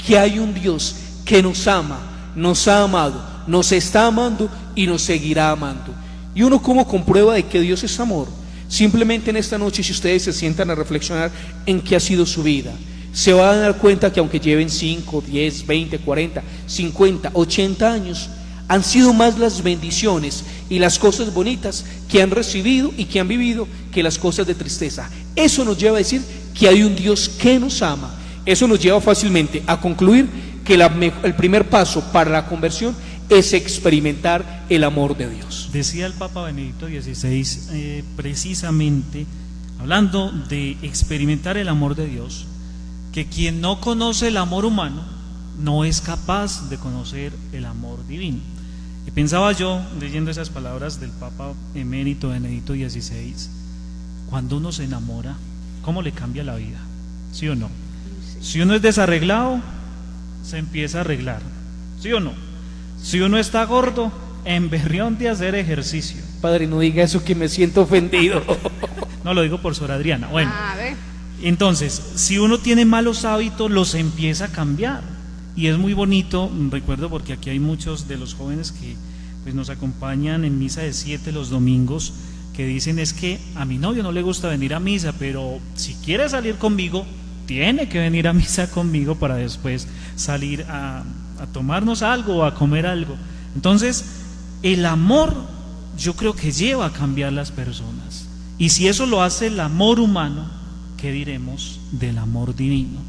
[SPEAKER 4] que hay un Dios que nos ama, nos ha amado, nos está amando y nos seguirá amando. ¿Y uno cómo comprueba de que Dios es amor? Simplemente en esta noche, si ustedes se sientan a reflexionar en qué ha sido su vida, se van a dar cuenta que aunque lleven 5, 10, 20, 40, 50, 80 años, han sido más las bendiciones y las cosas bonitas que han recibido y que han vivido que las cosas de tristeza. Eso nos lleva a decir que hay un Dios que nos ama. Eso nos lleva fácilmente a concluir que el primer paso para la conversión es experimentar el amor de Dios.
[SPEAKER 3] Decía el Papa Benedicto XVI, precisamente hablando de experimentar el amor de Dios, que quien no conoce el amor humano no es capaz de conocer el amor divino. Y pensaba yo, leyendo esas palabras del Papa emérito Benedicto XVI, cuando uno se enamora, ¿cómo le cambia la vida? ¿Sí o no? Si uno es desarreglado, se empieza a arreglar, ¿sí o no? Si uno está gordo, emberrión de hacer ejercicio.
[SPEAKER 4] Padre, no diga eso, que me siento ofendido.
[SPEAKER 3] No, lo digo por Sor Adriana. Bueno,
[SPEAKER 5] A ver.
[SPEAKER 3] entonces, si uno tiene malos hábitos, los empieza a cambiar. Y es muy bonito, recuerdo, porque aquí hay muchos de los jóvenes que pues nos acompañan en misa de 7 los domingos, que dicen: es que a mi novio no le gusta venir a misa, pero si quiere salir conmigo, tiene que venir a misa conmigo para después salir a tomarnos algo o a comer algo. Entonces, el amor yo creo que lleva a cambiar las personas. Y si eso lo hace el amor humano, ¿qué diremos del amor divino?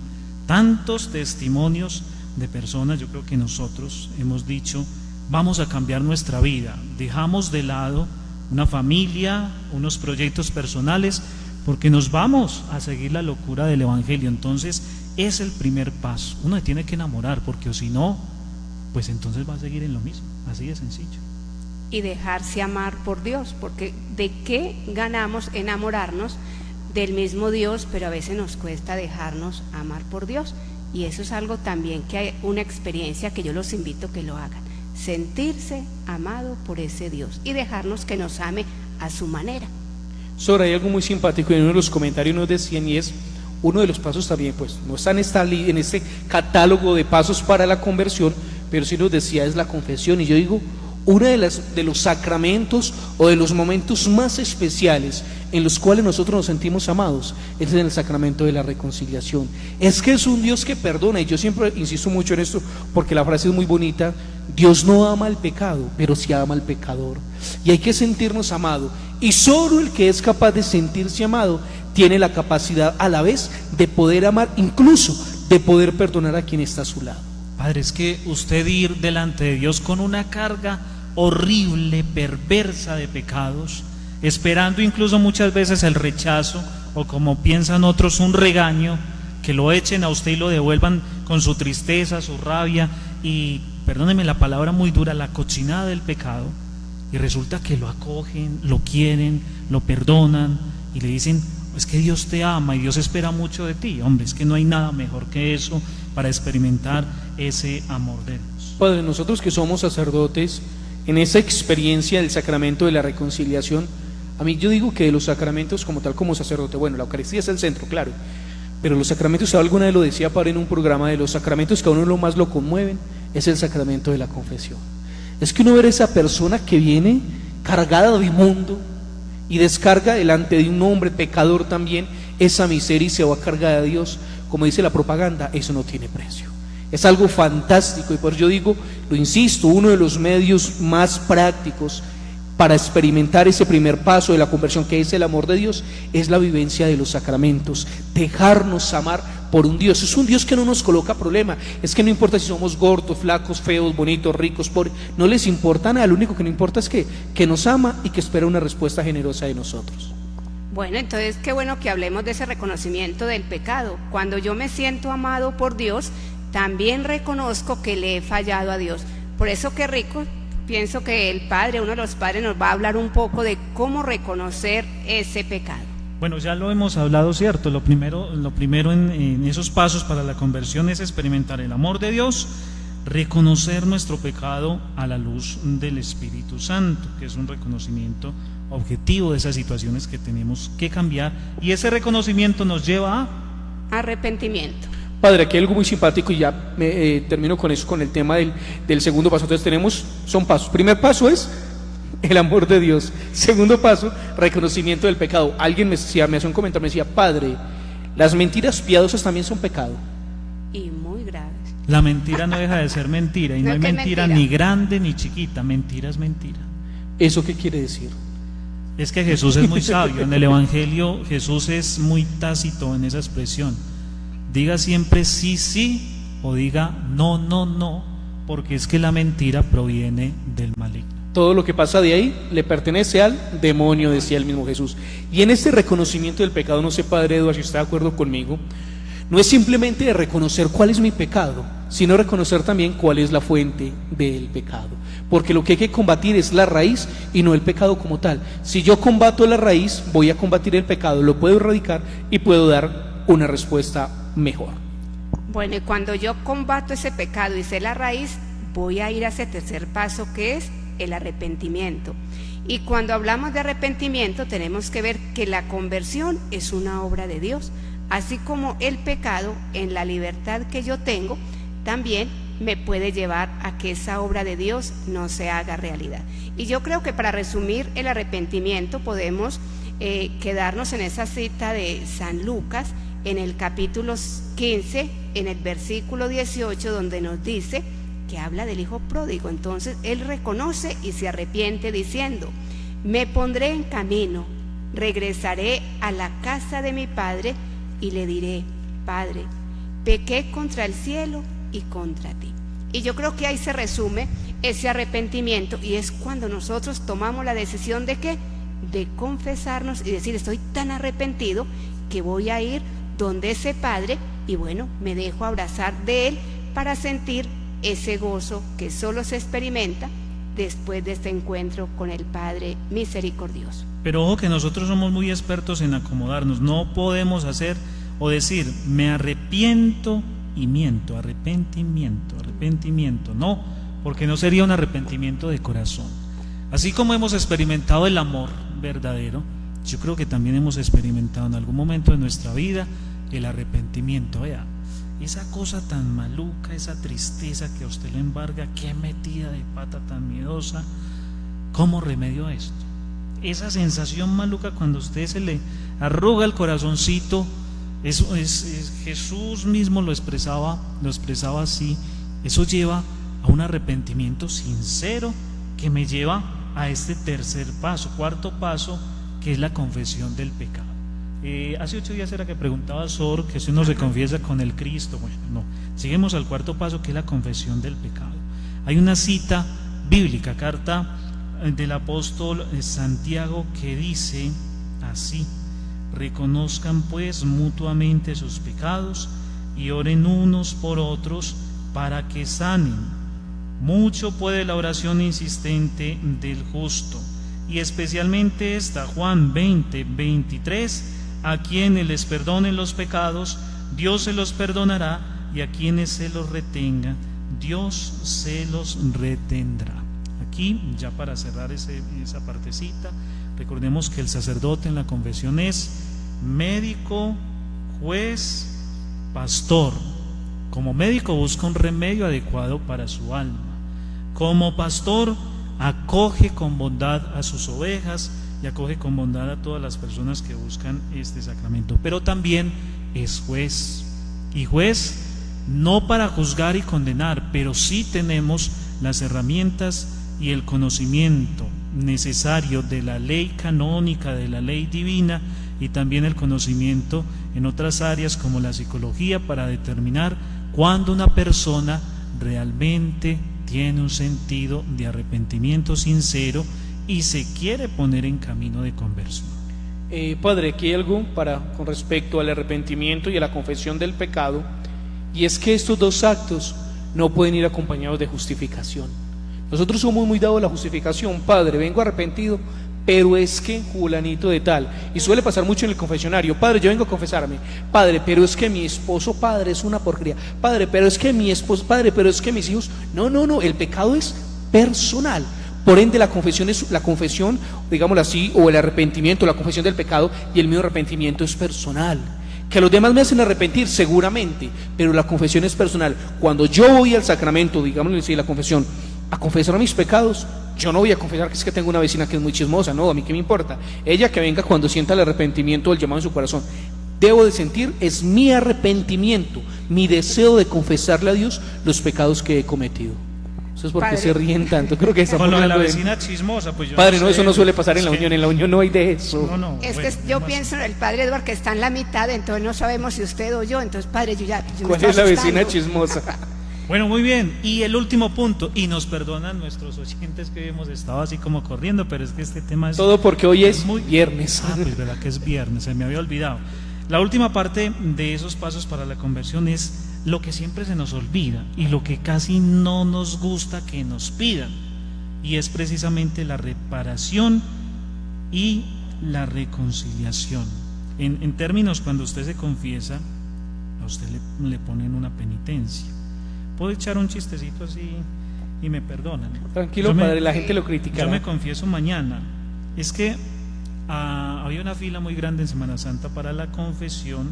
[SPEAKER 3] Tantos testimonios de personas, yo creo que nosotros hemos dicho: vamos a cambiar nuestra vida, dejamos de lado una familia, unos proyectos personales, porque nos vamos a seguir la locura del Evangelio. Entonces es el primer paso. Uno se tiene que enamorar, porque o si no, pues entonces va a seguir en lo mismo, así de sencillo.
[SPEAKER 5] Y dejarse amar por Dios, porque ¿de qué ganamos enamorarnos del mismo Dios, pero a veces nos cuesta dejarnos amar por Dios? Y eso es algo también que hay una experiencia que yo los invito a que lo hagan: sentirse amado por ese Dios y dejarnos que nos ame a su manera.
[SPEAKER 4] Sora, hay algo muy simpático en uno de los comentarios nos decían, y es uno de los pasos también, pues no está en este catálogo de pasos para la conversión, pero sí nos decía es la confesión. Y yo digo, uno de los sacramentos o de los momentos más especiales en los cuales nosotros nos sentimos amados es en el sacramento de la reconciliación. Es que es un Dios que perdona, y yo siempre insisto mucho en esto porque la frase es muy bonita: Dios no ama al pecado, pero sí ama al pecador. Y hay que sentirnos amados, y solo el que es capaz de sentirse amado tiene la capacidad a la vez de poder amar, incluso de poder perdonar a quien está a su lado.
[SPEAKER 3] Padre, es que usted ir delante de Dios con una carga horrible, perversa de pecados, esperando incluso muchas veces el rechazo, o como piensan otros, un regaño, que lo echen a usted y lo devuelvan con su tristeza, su rabia y, perdóneme la palabra muy dura, la cochinada del pecado, y resulta que lo acogen, lo quieren, lo perdonan y le dicen: es que Dios te ama y Dios espera mucho de ti. Hombre, es que no hay nada mejor que eso para experimentar ese amor de Dios.
[SPEAKER 4] Padre, nosotros que somos sacerdotes, en esa experiencia del sacramento de la reconciliación, a mí yo digo que de los sacramentos como tal, como sacerdote, bueno, la Eucaristía es el centro, claro, pero los sacramentos, alguna vez lo decía Padre en un programa, de los sacramentos que a uno lo más lo conmueven es el sacramento de la confesión. Es que uno ver a esa persona que viene cargada de mundo y descarga delante de un hombre pecador también esa miseria y se va cargada de Dios, como dice la propaganda, eso no tiene precio. Es algo fantástico, y por eso yo digo, lo insisto, uno de los medios más prácticos para experimentar ese primer paso de la conversión, que es el amor de Dios, es la vivencia de los sacramentos, dejarnos amar por un Dios. Es un Dios que no nos coloca problema. Es que no importa si somos gordos, flacos, feos, bonitos, ricos, pobres. No les importa nada. Lo único que no importa es que nos ama y que espera una respuesta generosa de nosotros.
[SPEAKER 5] Bueno, entonces qué bueno que hablemos de ese reconocimiento del pecado. Cuando yo me siento amado por Dios, también reconozco que le he fallado a Dios. Por eso qué rico, pienso que el Padre, uno de los padres, nos va a hablar un poco de cómo reconocer ese pecado.
[SPEAKER 3] Bueno, ya lo hemos hablado, ¿cierto? Lo primero en esos pasos para la conversión es experimentar el amor de Dios, reconocer nuestro pecado a la luz del Espíritu Santo, que es un reconocimiento objetivo de esas situaciones que tenemos que cambiar, y ese reconocimiento nos lleva a
[SPEAKER 5] arrepentimiento.
[SPEAKER 4] Padre, aquí hay algo muy simpático y ya termino con eso, con el tema del segundo paso. Entonces son pasos. Primer paso es el amor de Dios. Segundo paso, reconocimiento del pecado. Alguien me hacía un comentario, me decía: Padre, las mentiras piadosas también son pecado.
[SPEAKER 5] Y muy graves.
[SPEAKER 3] La mentira no deja de ser mentira, y no hay mentira ni grande ni chiquita, mentira es mentira.
[SPEAKER 4] ¿Eso qué quiere decir?
[SPEAKER 3] Es que Jesús es muy sabio. En el Evangelio Jesús es muy tácito en esa expresión. Diga siempre sí, sí, o diga no, no, no, porque es que la mentira proviene del maligno.
[SPEAKER 4] Todo lo que pasa de ahí le pertenece al demonio, decía el mismo Jesús. Y en este reconocimiento del pecado, no sé, Padre Eduardo, si está de acuerdo conmigo, no es simplemente de reconocer cuál es mi pecado, sino reconocer también cuál es la fuente del pecado. Porque lo que hay que combatir es la raíz y no el pecado como tal. Si yo combato la raíz, voy a combatir el pecado, lo puedo erradicar y puedo dar una respuesta mejor.
[SPEAKER 5] Bueno, y cuando yo combato ese pecado y sé la raíz, voy a ir a ese tercer paso, que es el arrepentimiento. Y cuando hablamos de arrepentimiento, tenemos que ver que la conversión es una obra de Dios. Así como el pecado, en la libertad que yo tengo, también me puede llevar a que esa obra de Dios no se haga realidad. Y yo creo que para resumir el arrepentimiento podemos quedarnos en esa cita de San Lucas, en el capítulo 15, en el versículo 18, donde nos dice que habla del hijo pródigo. Entonces él reconoce y se arrepiente diciendo: me pondré en camino, regresaré a la casa de mi padre y le diré: Padre, pequé contra el cielo y contra ti. Y yo creo que ahí se resume ese arrepentimiento, y es cuando nosotros tomamos la decisión de ¿qué? De confesarnos y decir: estoy tan arrepentido que voy a ir donde ese Padre, y bueno, me dejo abrazar de Él para sentir ese gozo que solo se experimenta después de este encuentro con el Padre misericordioso.
[SPEAKER 3] Pero ojo que nosotros somos muy expertos en acomodarnos. No podemos hacer o decir: me arrepiento y miento, arrepentimiento. No, porque no sería un arrepentimiento de corazón. Así como hemos experimentado el amor verdadero, yo creo que también hemos experimentado en algún momento de nuestra vida el arrepentimiento. Vea, esa cosa tan maluca, esa tristeza que a usted le embarga, qué metida de pata tan miedosa, ¿cómo remedio a esto? Esa sensación maluca cuando a usted se le arruga el corazoncito, eso es Jesús mismo lo expresaba así. Eso lleva a un arrepentimiento sincero que me lleva a este tercer paso, cuarto paso, que es la confesión del pecado. Hace 8 días era que preguntaba Sor que si uno se confiesa con el Cristo. Bueno, no, seguimos al cuarto paso, que es la confesión del pecado. Hay una cita bíblica, carta del apóstol Santiago, que dice así: reconozcan pues mutuamente sus pecados y oren unos por otros para que sanen. Mucho puede la oración insistente del justo, y especialmente esta, Juan 20:23, a quienes les perdonen los pecados, Dios se los perdonará, y a quienes se los retenga, Dios se los retendrá. Aquí, ya para cerrar esa partecita, recordemos que el sacerdote en la confesión es médico, juez, pastor. Como médico busca un remedio adecuado para su alma. Como pastor acoge con bondad a sus ovejas y acoge con bondad a todas las personas que buscan este sacramento. Pero también es juez. Y juez no para juzgar y condenar, pero sí tenemos las herramientas y el conocimiento necesario de la ley canónica, de la ley divina, y también el conocimiento en otras áreas como la psicología para determinar cuándo una persona realmente tiene un sentido de arrepentimiento sincero y se quiere poner en camino de conversión.
[SPEAKER 4] Padre, aquí hay algo con respecto al arrepentimiento y a la confesión del pecado, y es que estos dos actos no pueden ir acompañados de justificación. Nosotros somos muy dados a la justificación. Padre, vengo arrepentido, pero es que fulanito de tal, y suele pasar mucho en el confesionario. Padre, yo vengo a confesarme. Padre, pero es que mi esposo, padre, es una porquería. Padre, pero es que mi esposo, padre, pero es que mis hijos. No, el pecado es personal. Por ende, la confesión, digámoslo así, o el arrepentimiento, la confesión del pecado y el mío arrepentimiento es personal. Que los demás me hacen arrepentir, seguramente, pero la confesión es personal. Cuando yo voy al sacramento, digámoslo así, la confesión, a confesar mis pecados, yo no voy a confesar que es que tengo una vecina que es muy chismosa, no, a mí qué me importa. Ella que venga cuando sienta el arrepentimiento o el llamado en su corazón. Debo de sentir, es mi arrepentimiento, mi deseo de confesarle a Dios los pecados que he cometido. Eso es porque
[SPEAKER 5] Padre,
[SPEAKER 4] se ríen tanto. Creo que está
[SPEAKER 3] Con lo de la
[SPEAKER 4] hablando
[SPEAKER 3] vecina chismosa, pues yo
[SPEAKER 4] Padre, no,
[SPEAKER 3] sé,
[SPEAKER 4] eso no suele pasar en la
[SPEAKER 3] es que-
[SPEAKER 4] unión. En la unión no hay de eso.
[SPEAKER 3] No,
[SPEAKER 5] Es
[SPEAKER 3] bueno,
[SPEAKER 5] que yo pienso en el padre Eduardo que está en la mitad, entonces no sabemos si usted o yo. Entonces, padre, yo me
[SPEAKER 4] ¿Cuál
[SPEAKER 5] estoy
[SPEAKER 4] es la vecina
[SPEAKER 5] asustando.
[SPEAKER 4] chismosa?
[SPEAKER 3] Bueno, muy bien. Y el último punto, y nos perdonan nuestros oyentes que hemos estado así como corriendo, pero es que este tema es
[SPEAKER 4] Todo porque hoy es
[SPEAKER 3] muy
[SPEAKER 4] viernes.
[SPEAKER 3] Ah, pues verdad que es viernes, se me había olvidado. La última parte de esos pasos para la conversión es lo que siempre se nos olvida y lo que casi no nos gusta que nos pidan, y es precisamente la reparación y la reconciliación. En términos, cuando usted se confiesa, a usted le ponen una penitencia. Puedo echar un chistecito así y me perdonan.
[SPEAKER 4] Tranquilo,
[SPEAKER 3] Yo me-
[SPEAKER 4] padre, la gente lo
[SPEAKER 3] Yo
[SPEAKER 4] criticará.
[SPEAKER 3] me confieso mañana. Es que había una fila muy grande en Semana Santa para la confesión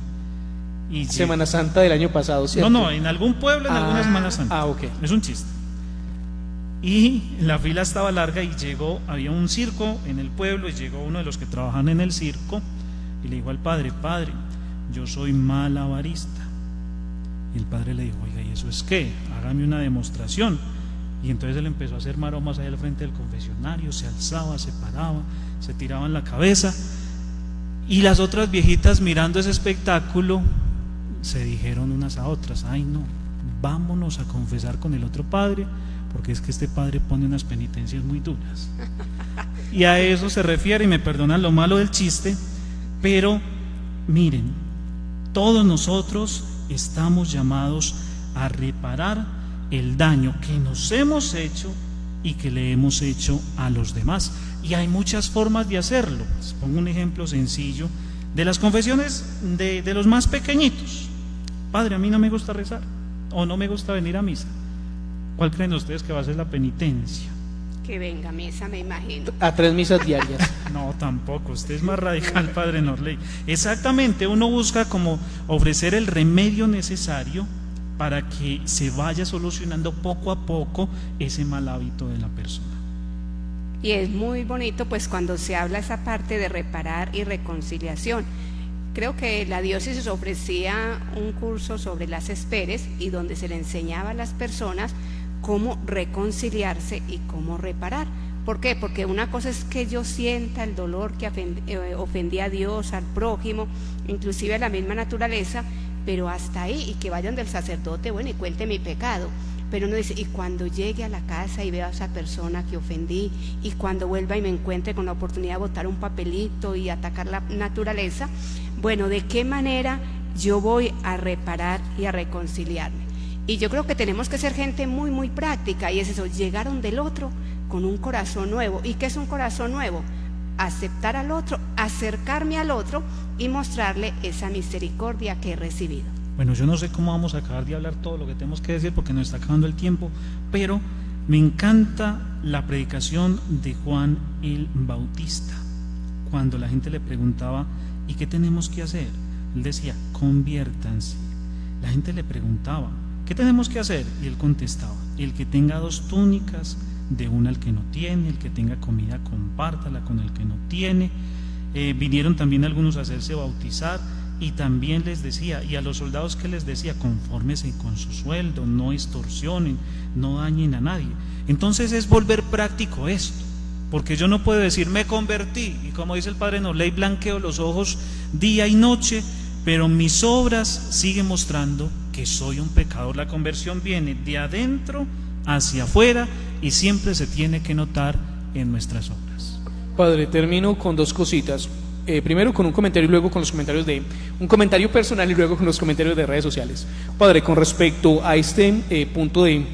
[SPEAKER 3] y
[SPEAKER 4] Semana Santa del año pasado, ¿cierto?
[SPEAKER 3] no, en algún pueblo, en alguna Semana Santa.
[SPEAKER 4] ok.
[SPEAKER 3] Es un chiste. Y la fila estaba larga y había un circo en el pueblo y llegó uno de los que trabajan en el circo y le dijo al padre: padre, yo soy malabarista. Y el padre le dijo: oiga, ¿y eso es qué? Hágame una demostración. Y entonces él empezó a hacer maromas ahí al frente del confesionario, se alzaba, se paraba, se tiraba en la cabeza. Y las otras viejitas, mirando ese espectáculo, se dijeron unas a otras: ay no, vámonos a confesar con el otro padre, porque es que este padre pone unas penitencias muy duras. Y a eso se refiere, y me perdonan lo malo del chiste, pero miren, todos nosotros estamos llamados a reparar el daño que nos hemos hecho y que le hemos hecho a los demás. Y hay muchas formas de hacerlo. Les pongo un ejemplo sencillo de las confesiones de los más pequeñitos. Padre, a mí no me gusta rezar, o no me gusta venir a misa. ¿Cuál creen ustedes que va a ser la penitencia?
[SPEAKER 5] Que venga a misa, me imagino.
[SPEAKER 4] A 3 misas diarias.
[SPEAKER 3] No, tampoco, usted es más radical, padre Norley. Exactamente, uno busca como ofrecer el remedio necesario para que se vaya solucionando poco a poco ese mal hábito de la persona.
[SPEAKER 5] Y es muy bonito pues cuando se habla esa parte de reparar y reconciliación. Creo que la diócesis ofrecía un curso sobre las esperes y donde se le enseñaba a las personas cómo reconciliarse y cómo reparar. ¿Por qué? Porque una cosa es que yo sienta el dolor que ofendí a Dios, al prójimo, inclusive a la misma naturaleza, pero hasta ahí, y que vayan del sacerdote, bueno, y cuente mi pecado. Pero uno dice, y cuando llegue a la casa y vea a esa persona que ofendí, y cuando vuelva y me encuentre con la oportunidad de botar un papelito y atacar la naturaleza, bueno, ¿de qué manera yo voy a reparar y a reconciliarme? Y yo creo que tenemos que ser gente muy, muy práctica, y es eso, llegaron del otro con un corazón nuevo. ¿Y qué es un corazón nuevo? Aceptar al otro, acercarme al otro y mostrarle esa misericordia que he recibido.
[SPEAKER 3] Bueno, yo no sé cómo vamos a acabar de hablar todo lo que tenemos que decir porque nos está acabando el tiempo, pero me encanta la predicación de Juan el Bautista. Cuando la gente le preguntaba: ¿y qué tenemos que hacer? Él decía: conviértanse. La gente le preguntaba: ¿qué tenemos que hacer? Y él contestaba: el que tenga 2 túnicas, de una al que no tiene; el que tenga comida, compártala con el que no tiene. Vinieron también algunos a hacerse bautizar, y también les decía, y a los soldados que les decía: confórmense con su sueldo, no extorsionen, no dañen a nadie. Entonces es volver práctico esto, porque yo no puedo decir me convertí y, como dice el padre Norley, blanqueo los ojos día y noche, pero mis obras siguen mostrando que soy un pecador. La conversión viene de adentro hacia afuera y siempre se tiene que notar en nuestras obras.
[SPEAKER 4] Padre, termino con dos cositas. Primero con un comentario y luego con los comentarios de un comentario personal y luego con los comentarios de redes sociales. Padre, con respecto a este punto de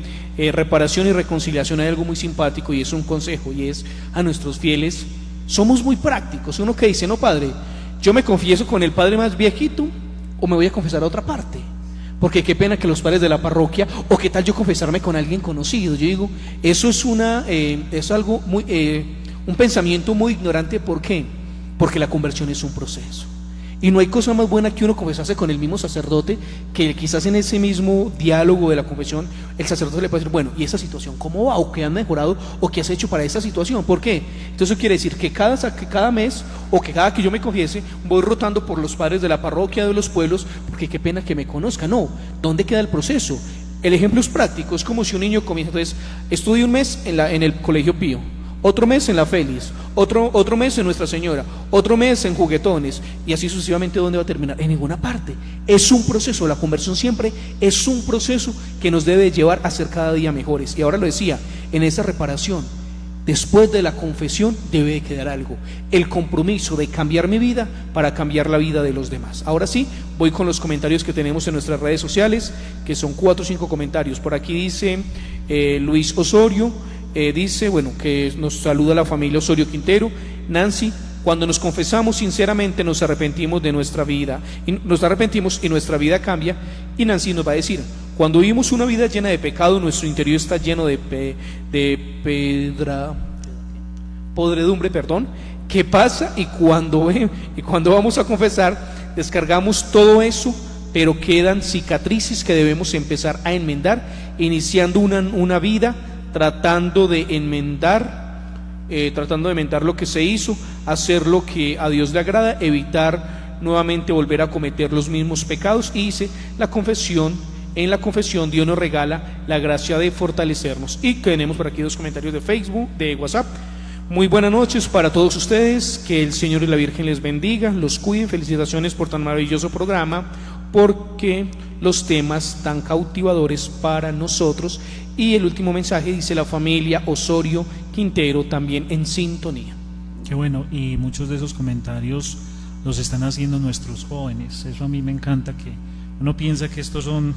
[SPEAKER 4] reparación y reconciliación, hay algo muy simpático y es un consejo, y es a nuestros fieles: somos muy prácticos. Uno que dice, no, padre, yo me confieso con el padre más viejito o me voy a confesar a otra parte, porque qué pena que los padres de la parroquia, o qué tal yo confesarme con alguien conocido. Yo digo, eso es algo muy un pensamiento muy ignorante. ¿Por qué? Porque la conversión es un proceso, y no hay cosa más buena que uno confesarse con el mismo sacerdote, que quizás en ese mismo diálogo de la confesión el sacerdote le puede decir, bueno, ¿y esa situación cómo va? ¿O qué han mejorado? ¿O qué has hecho para esa situación? ¿Por qué? Entonces eso quiere decir que cada mes, o que cada que yo me confiese, voy rotando por los padres de la parroquia, de los pueblos, porque qué pena que me conozca. No, ¿dónde queda el proceso? El ejemplo es práctico. Es como si un niño comienza, entonces, estudia un mes en el Colegio Pío, otro mes en la Félix, otro mes en Nuestra Señora, otro mes en Juguetones, y así sucesivamente. ¿Dónde va a terminar? En ninguna parte. Es un proceso. La conversión siempre es un proceso que nos debe llevar a ser cada día mejores. Y ahora lo decía, en esa reparación, después de la confesión debe de quedar algo: el compromiso de cambiar mi vida para cambiar la vida de los demás. Ahora sí, voy con los comentarios que tenemos en nuestras redes sociales, que son 4 o 5 comentarios. Por aquí dice Luis Osorio, dice, bueno, que nos saluda la familia Osorio Quintero. Nancy: cuando nos confesamos sinceramente nos arrepentimos de nuestra vida, y nos arrepentimos y nuestra vida cambia. Y Nancy nos va a decir: cuando vivimos una vida llena de pecado, nuestro interior está lleno de podredumbre, ¿qué pasa? Y cuando vamos a confesar, descargamos todo eso, pero quedan cicatrices que debemos empezar a enmendar, iniciando una vida tratando de enmendar lo que se hizo, hacer lo que a Dios le agrada, evitar nuevamente volver a cometer los mismos pecados. Y dice, en la confesión Dios nos regala la gracia de fortalecernos. Y tenemos por aquí 2 comentarios de Facebook, de WhatsApp. Muy buenas noches para todos ustedes, que el Señor y la Virgen les bendiga, los cuiden. Felicitaciones por tan maravilloso programa, porque los temas tan cautivadores para nosotros. Y el último mensaje dice, la familia Osorio Quintero también en sintonía.
[SPEAKER 3] Qué bueno, y muchos de esos comentarios los están haciendo nuestros jóvenes. Eso a mí me encanta, que uno piensa que estos son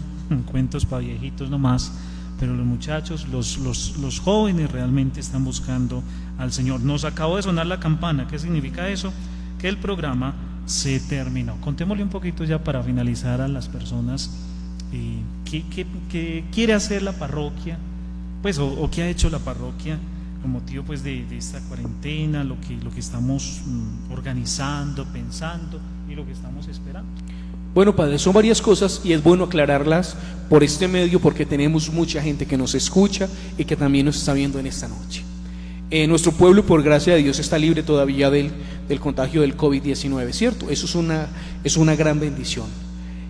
[SPEAKER 3] cuentos para viejitos nomás, pero los muchachos, los jóvenes realmente están buscando al Señor. Nos acabó de sonar la campana. ¿Qué significa eso? Que el programa se terminó. Contémosle un poquito ya para finalizar a las personas ¿qué quiere hacer la parroquia, pues, o qué ha hecho la parroquia con motivo, pues, de esta cuarentena, lo que estamos organizando, pensando y lo que estamos esperando.
[SPEAKER 4] Bueno, padre, son varias cosas y es bueno aclararlas por este medio, porque tenemos mucha gente que nos escucha y que también nos está viendo en esta noche. Nuestro pueblo, por gracia de Dios, está libre todavía del contagio del COVID-19, ¿cierto? Eso es una gran bendición.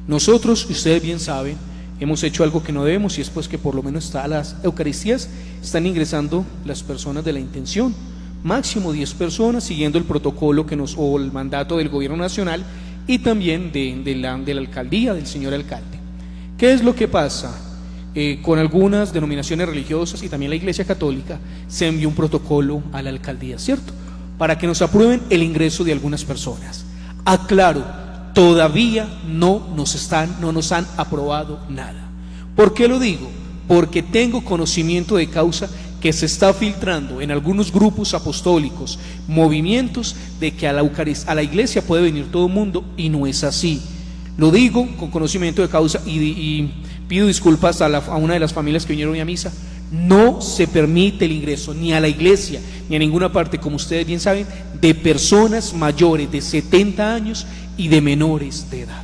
[SPEAKER 4] Nosotros, ustedes bien saben, hemos hecho algo que no debemos, y es pues que por lo menos a las Eucaristías están ingresando las personas de la intención, máximo 10 personas, siguiendo el protocolo o el mandato del gobierno nacional y también de la alcaldía, del señor alcalde. ¿Qué es lo que pasa? Con algunas denominaciones religiosas y también la Iglesia Católica se envió un protocolo a la alcaldía, ¿cierto?, para que nos aprueben el ingreso de algunas personas. Aclaro, todavía no nos han aprobado nada. ¿Por qué lo digo? Porque tengo conocimiento de causa que se está filtrando en algunos grupos apostólicos, movimientos, de que a la iglesia puede venir todo el mundo, y no es así. Lo digo con conocimiento de causa y pido disculpas a una de las familias que vinieron hoy a misa. No se permite el ingreso ni a la iglesia ni a ninguna parte, como ustedes bien saben, de personas mayores de 70 años y de menores de edad.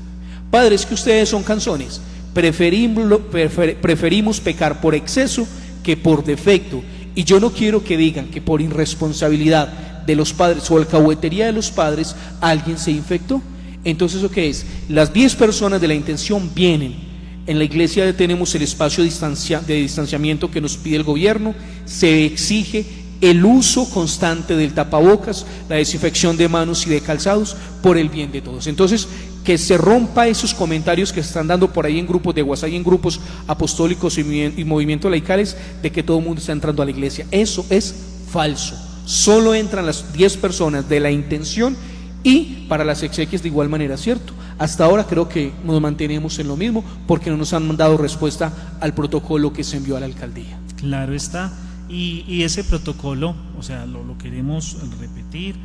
[SPEAKER 4] Padres, que ustedes son canzones, preferimos pecar por exceso que por defecto, y yo no quiero que digan que por irresponsabilidad de los padres o alcahuetería de los padres alguien se infectó. Entonces, ¿eso qué es? Las 10 personas de la intención vienen. En la iglesia tenemos el espacio de distanciamiento que nos pide el gobierno, se exige el uso constante del tapabocas, la desinfección de manos y de calzados, por el bien de todos. Entonces, que se rompa esos comentarios que se están dando por ahí en grupos de WhatsApp y en grupos apostólicos y movimientos laicales de que todo el mundo está entrando a la iglesia. Eso es falso. Solo entran las 10 personas de la intención y para las exequias de igual manera, ¿cierto? Hasta ahora creo que nos mantenemos en lo mismo porque no nos han dado respuesta al protocolo que se envió a la alcaldía.
[SPEAKER 3] Claro está, y ese protocolo, o sea, lo queremos repetir,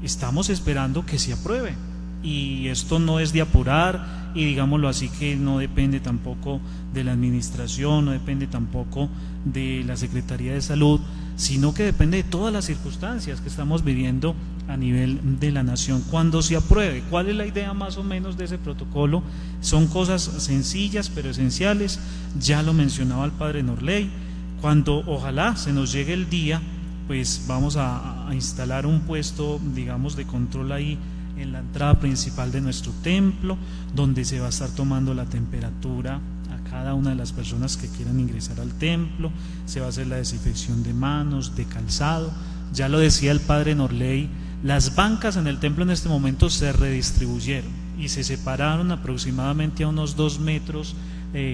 [SPEAKER 3] estamos esperando que se apruebe, y esto no es de apurar, y digámoslo así, que no depende tampoco de la administración, no depende tampoco de la Secretaría de Salud, sino que depende de todas las circunstancias que estamos viviendo a nivel de la nación. Cuando se apruebe, ¿cuál es la idea más o menos de ese protocolo? Son cosas sencillas pero esenciales, ya lo mencionaba el padre Norley. Cuando ojalá se nos llegue el día, pues vamos a instalar un puesto, digamos, de control ahí en la entrada principal de nuestro templo, donde se va a estar tomando la temperatura a cada una de las personas que quieran ingresar al templo, se va a hacer la desinfección de manos, de calzado. Ya lo decía el padre Norley, las bancas en el templo en este momento se redistribuyeron y se separaron aproximadamente a unos 2 metros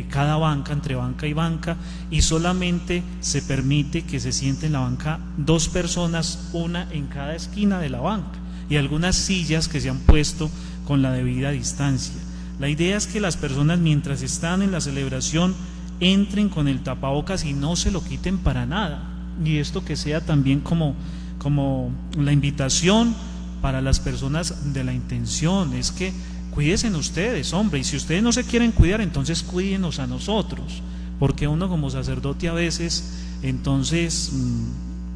[SPEAKER 3] cada banca, entre banca y banca, y solamente se permite que se sienten en la banca 2 personas, una en cada esquina de la banca, y algunas sillas que se han puesto con la debida distancia. La idea es que las personas, mientras están en la celebración, entren con el tapabocas y no se lo quiten para nada, y esto que sea también como la invitación para las personas de la intención, es que cuídense ustedes, hombre, y si ustedes no se quieren cuidar, entonces cuídenos a nosotros, porque uno como sacerdote a veces, entonces,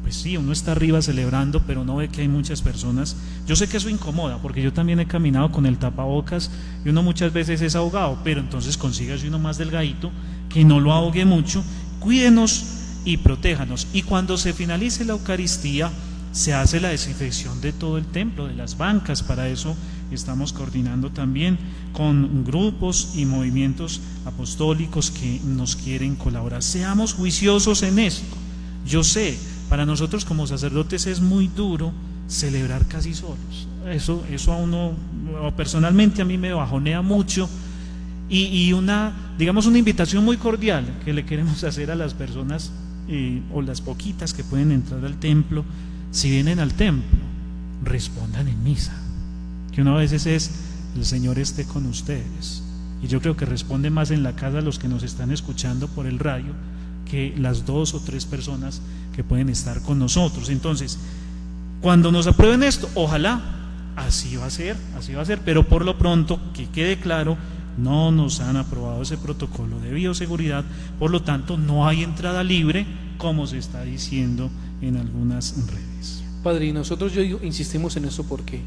[SPEAKER 3] pues sí, uno está arriba celebrando, pero no ve que hay muchas personas. Yo sé que eso incomoda, porque yo también he caminado con el tapabocas y uno muchas veces es ahogado, pero entonces consígase uno más delgadito, que no lo ahogue mucho. Cuídenos y protéjanos, y cuando se finalice la Eucaristía se hace la desinfección de todo el templo, de las bancas. Para eso estamos coordinando también con grupos y movimientos apostólicos que nos quieren colaborar. Seamos juiciosos en esto. Yo sé, para nosotros como sacerdotes es muy duro celebrar casi solos. Eso a uno, personalmente a mí me bajonea mucho, y una invitación muy cordial que le queremos hacer a las personas, o las poquitas que pueden entrar al templo: si vienen al templo, respondan en misa, que una veces es: el Señor esté con ustedes. Y yo creo que responde más en la casa los que nos están escuchando por el radio que las 2 o 3 personas que pueden estar con nosotros. Entonces, cuando nos aprueben esto, ojalá así va a ser, pero por lo pronto que quede claro, no nos han aprobado ese protocolo de bioseguridad, por lo tanto no hay entrada libre, como se está diciendo en algunas redes.
[SPEAKER 4] Padre, y nosotros insistimos en eso porque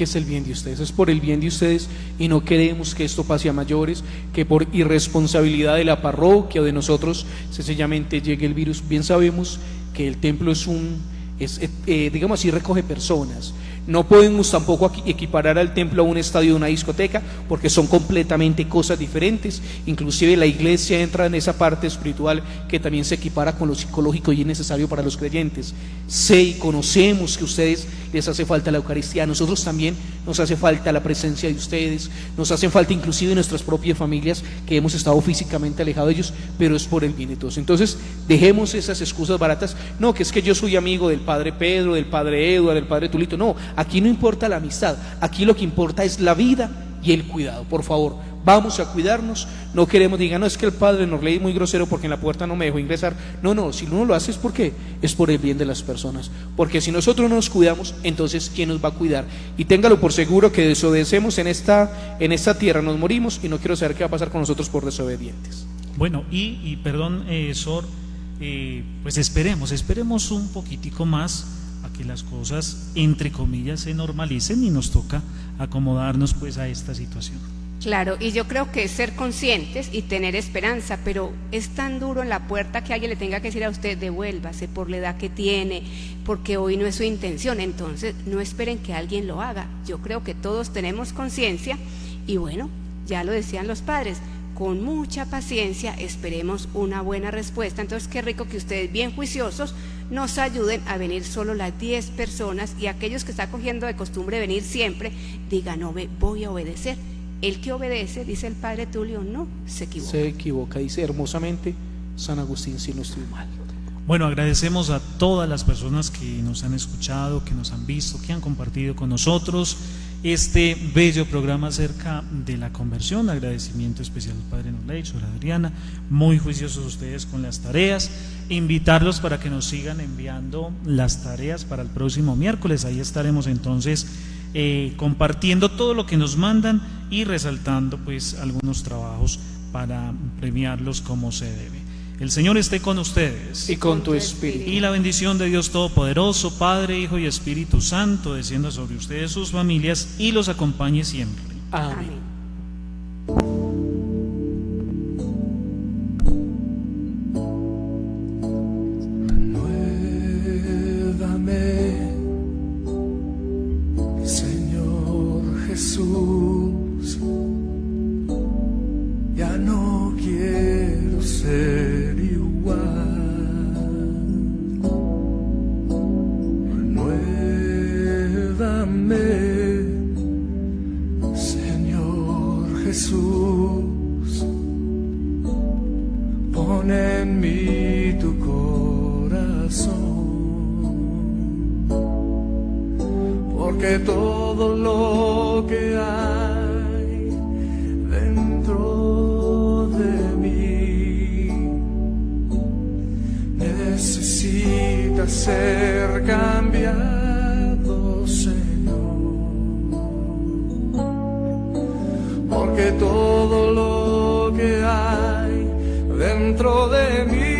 [SPEAKER 4] es el bien de ustedes, es por el bien de ustedes, y no queremos que esto pase a mayores, que por irresponsabilidad de la parroquia o de nosotros sencillamente llegue el virus. Bien sabemos que el templo digamos así, recoge personas. No podemos tampoco equiparar al templo a un estadio de una discoteca, porque son completamente cosas diferentes. Inclusive la iglesia entra en esa parte espiritual que también se equipara con lo psicológico y es necesario para los creyentes. Sé y conocemos que a ustedes les hace falta la Eucaristía, a nosotros también nos hace falta la presencia de ustedes, nos hacen falta inclusive nuestras propias familias que hemos estado físicamente alejados de ellos, pero es por el bien de todos. Entonces dejemos esas excusas baratas, no, que es que yo soy amigo del padre Pedro, del padre Eduardo, del padre Tulito. No, aquí no importa la amistad, aquí lo que importa es la vida y el cuidado. Por favor, vamos a cuidarnos. No queremos, digan, no, es que el padre Norley es muy grosero porque en la puerta no me dejó ingresar. No, si uno lo hace es porque es por el bien de las personas, porque si nosotros no nos cuidamos, entonces ¿quién nos va a cuidar? Y téngalo por seguro que desobedecemos en esta tierra, nos morimos, y no quiero saber qué va a pasar con nosotros por desobedientes.
[SPEAKER 3] Bueno, y perdón, Sor, pues esperemos un poquitico más a que las cosas, entre comillas, se normalicen, y nos toca acomodarnos pues a esta situación.
[SPEAKER 5] Claro, y yo creo que es ser conscientes y tener esperanza, pero es tan duro en la puerta que alguien le tenga que decir a usted: devuélvase por la edad que tiene, porque hoy no es su intención. Entonces no esperen que alguien lo haga. Yo creo que todos tenemos conciencia, y bueno, ya lo decían los padres, con mucha paciencia esperemos una buena respuesta. Entonces qué rico que ustedes, bien juiciosos, nos ayuden a venir solo las 10 personas, y aquellos que están cogiendo de costumbre venir siempre, digan, no, voy a obedecer. El que obedece, dice el padre Tulio, no se equivoca.
[SPEAKER 4] Se equivoca, dice hermosamente San Agustín, si no estoy mal.
[SPEAKER 3] Bueno, agradecemos a todas las personas que nos han escuchado, que nos han visto, que han compartido con nosotros este bello programa acerca de la conversión. Agradecimiento especial al Padre Nolay, Sora Adriana, muy juiciosos ustedes con las tareas. Invitarlos para que nos sigan enviando las tareas para el próximo miércoles. Ahí estaremos entonces compartiendo todo lo que nos mandan y resaltando pues algunos trabajos para premiarlos como se debe. El Señor esté con ustedes
[SPEAKER 4] Y con tu espíritu.
[SPEAKER 3] y la bendición de Dios Todopoderoso, Padre, Hijo y Espíritu Santo, descienda sobre ustedes, sus familias, y los acompañe siempre.
[SPEAKER 4] Amén.
[SPEAKER 6] Muévame, Señor Jesús, ya no quiero ser igual. Muévame, Señor Jesús, pon en mí tu corazón, porque todo lo que hay dentro de mí necesita ser cambiado, Señor, porque todo lo que hay dentro de mí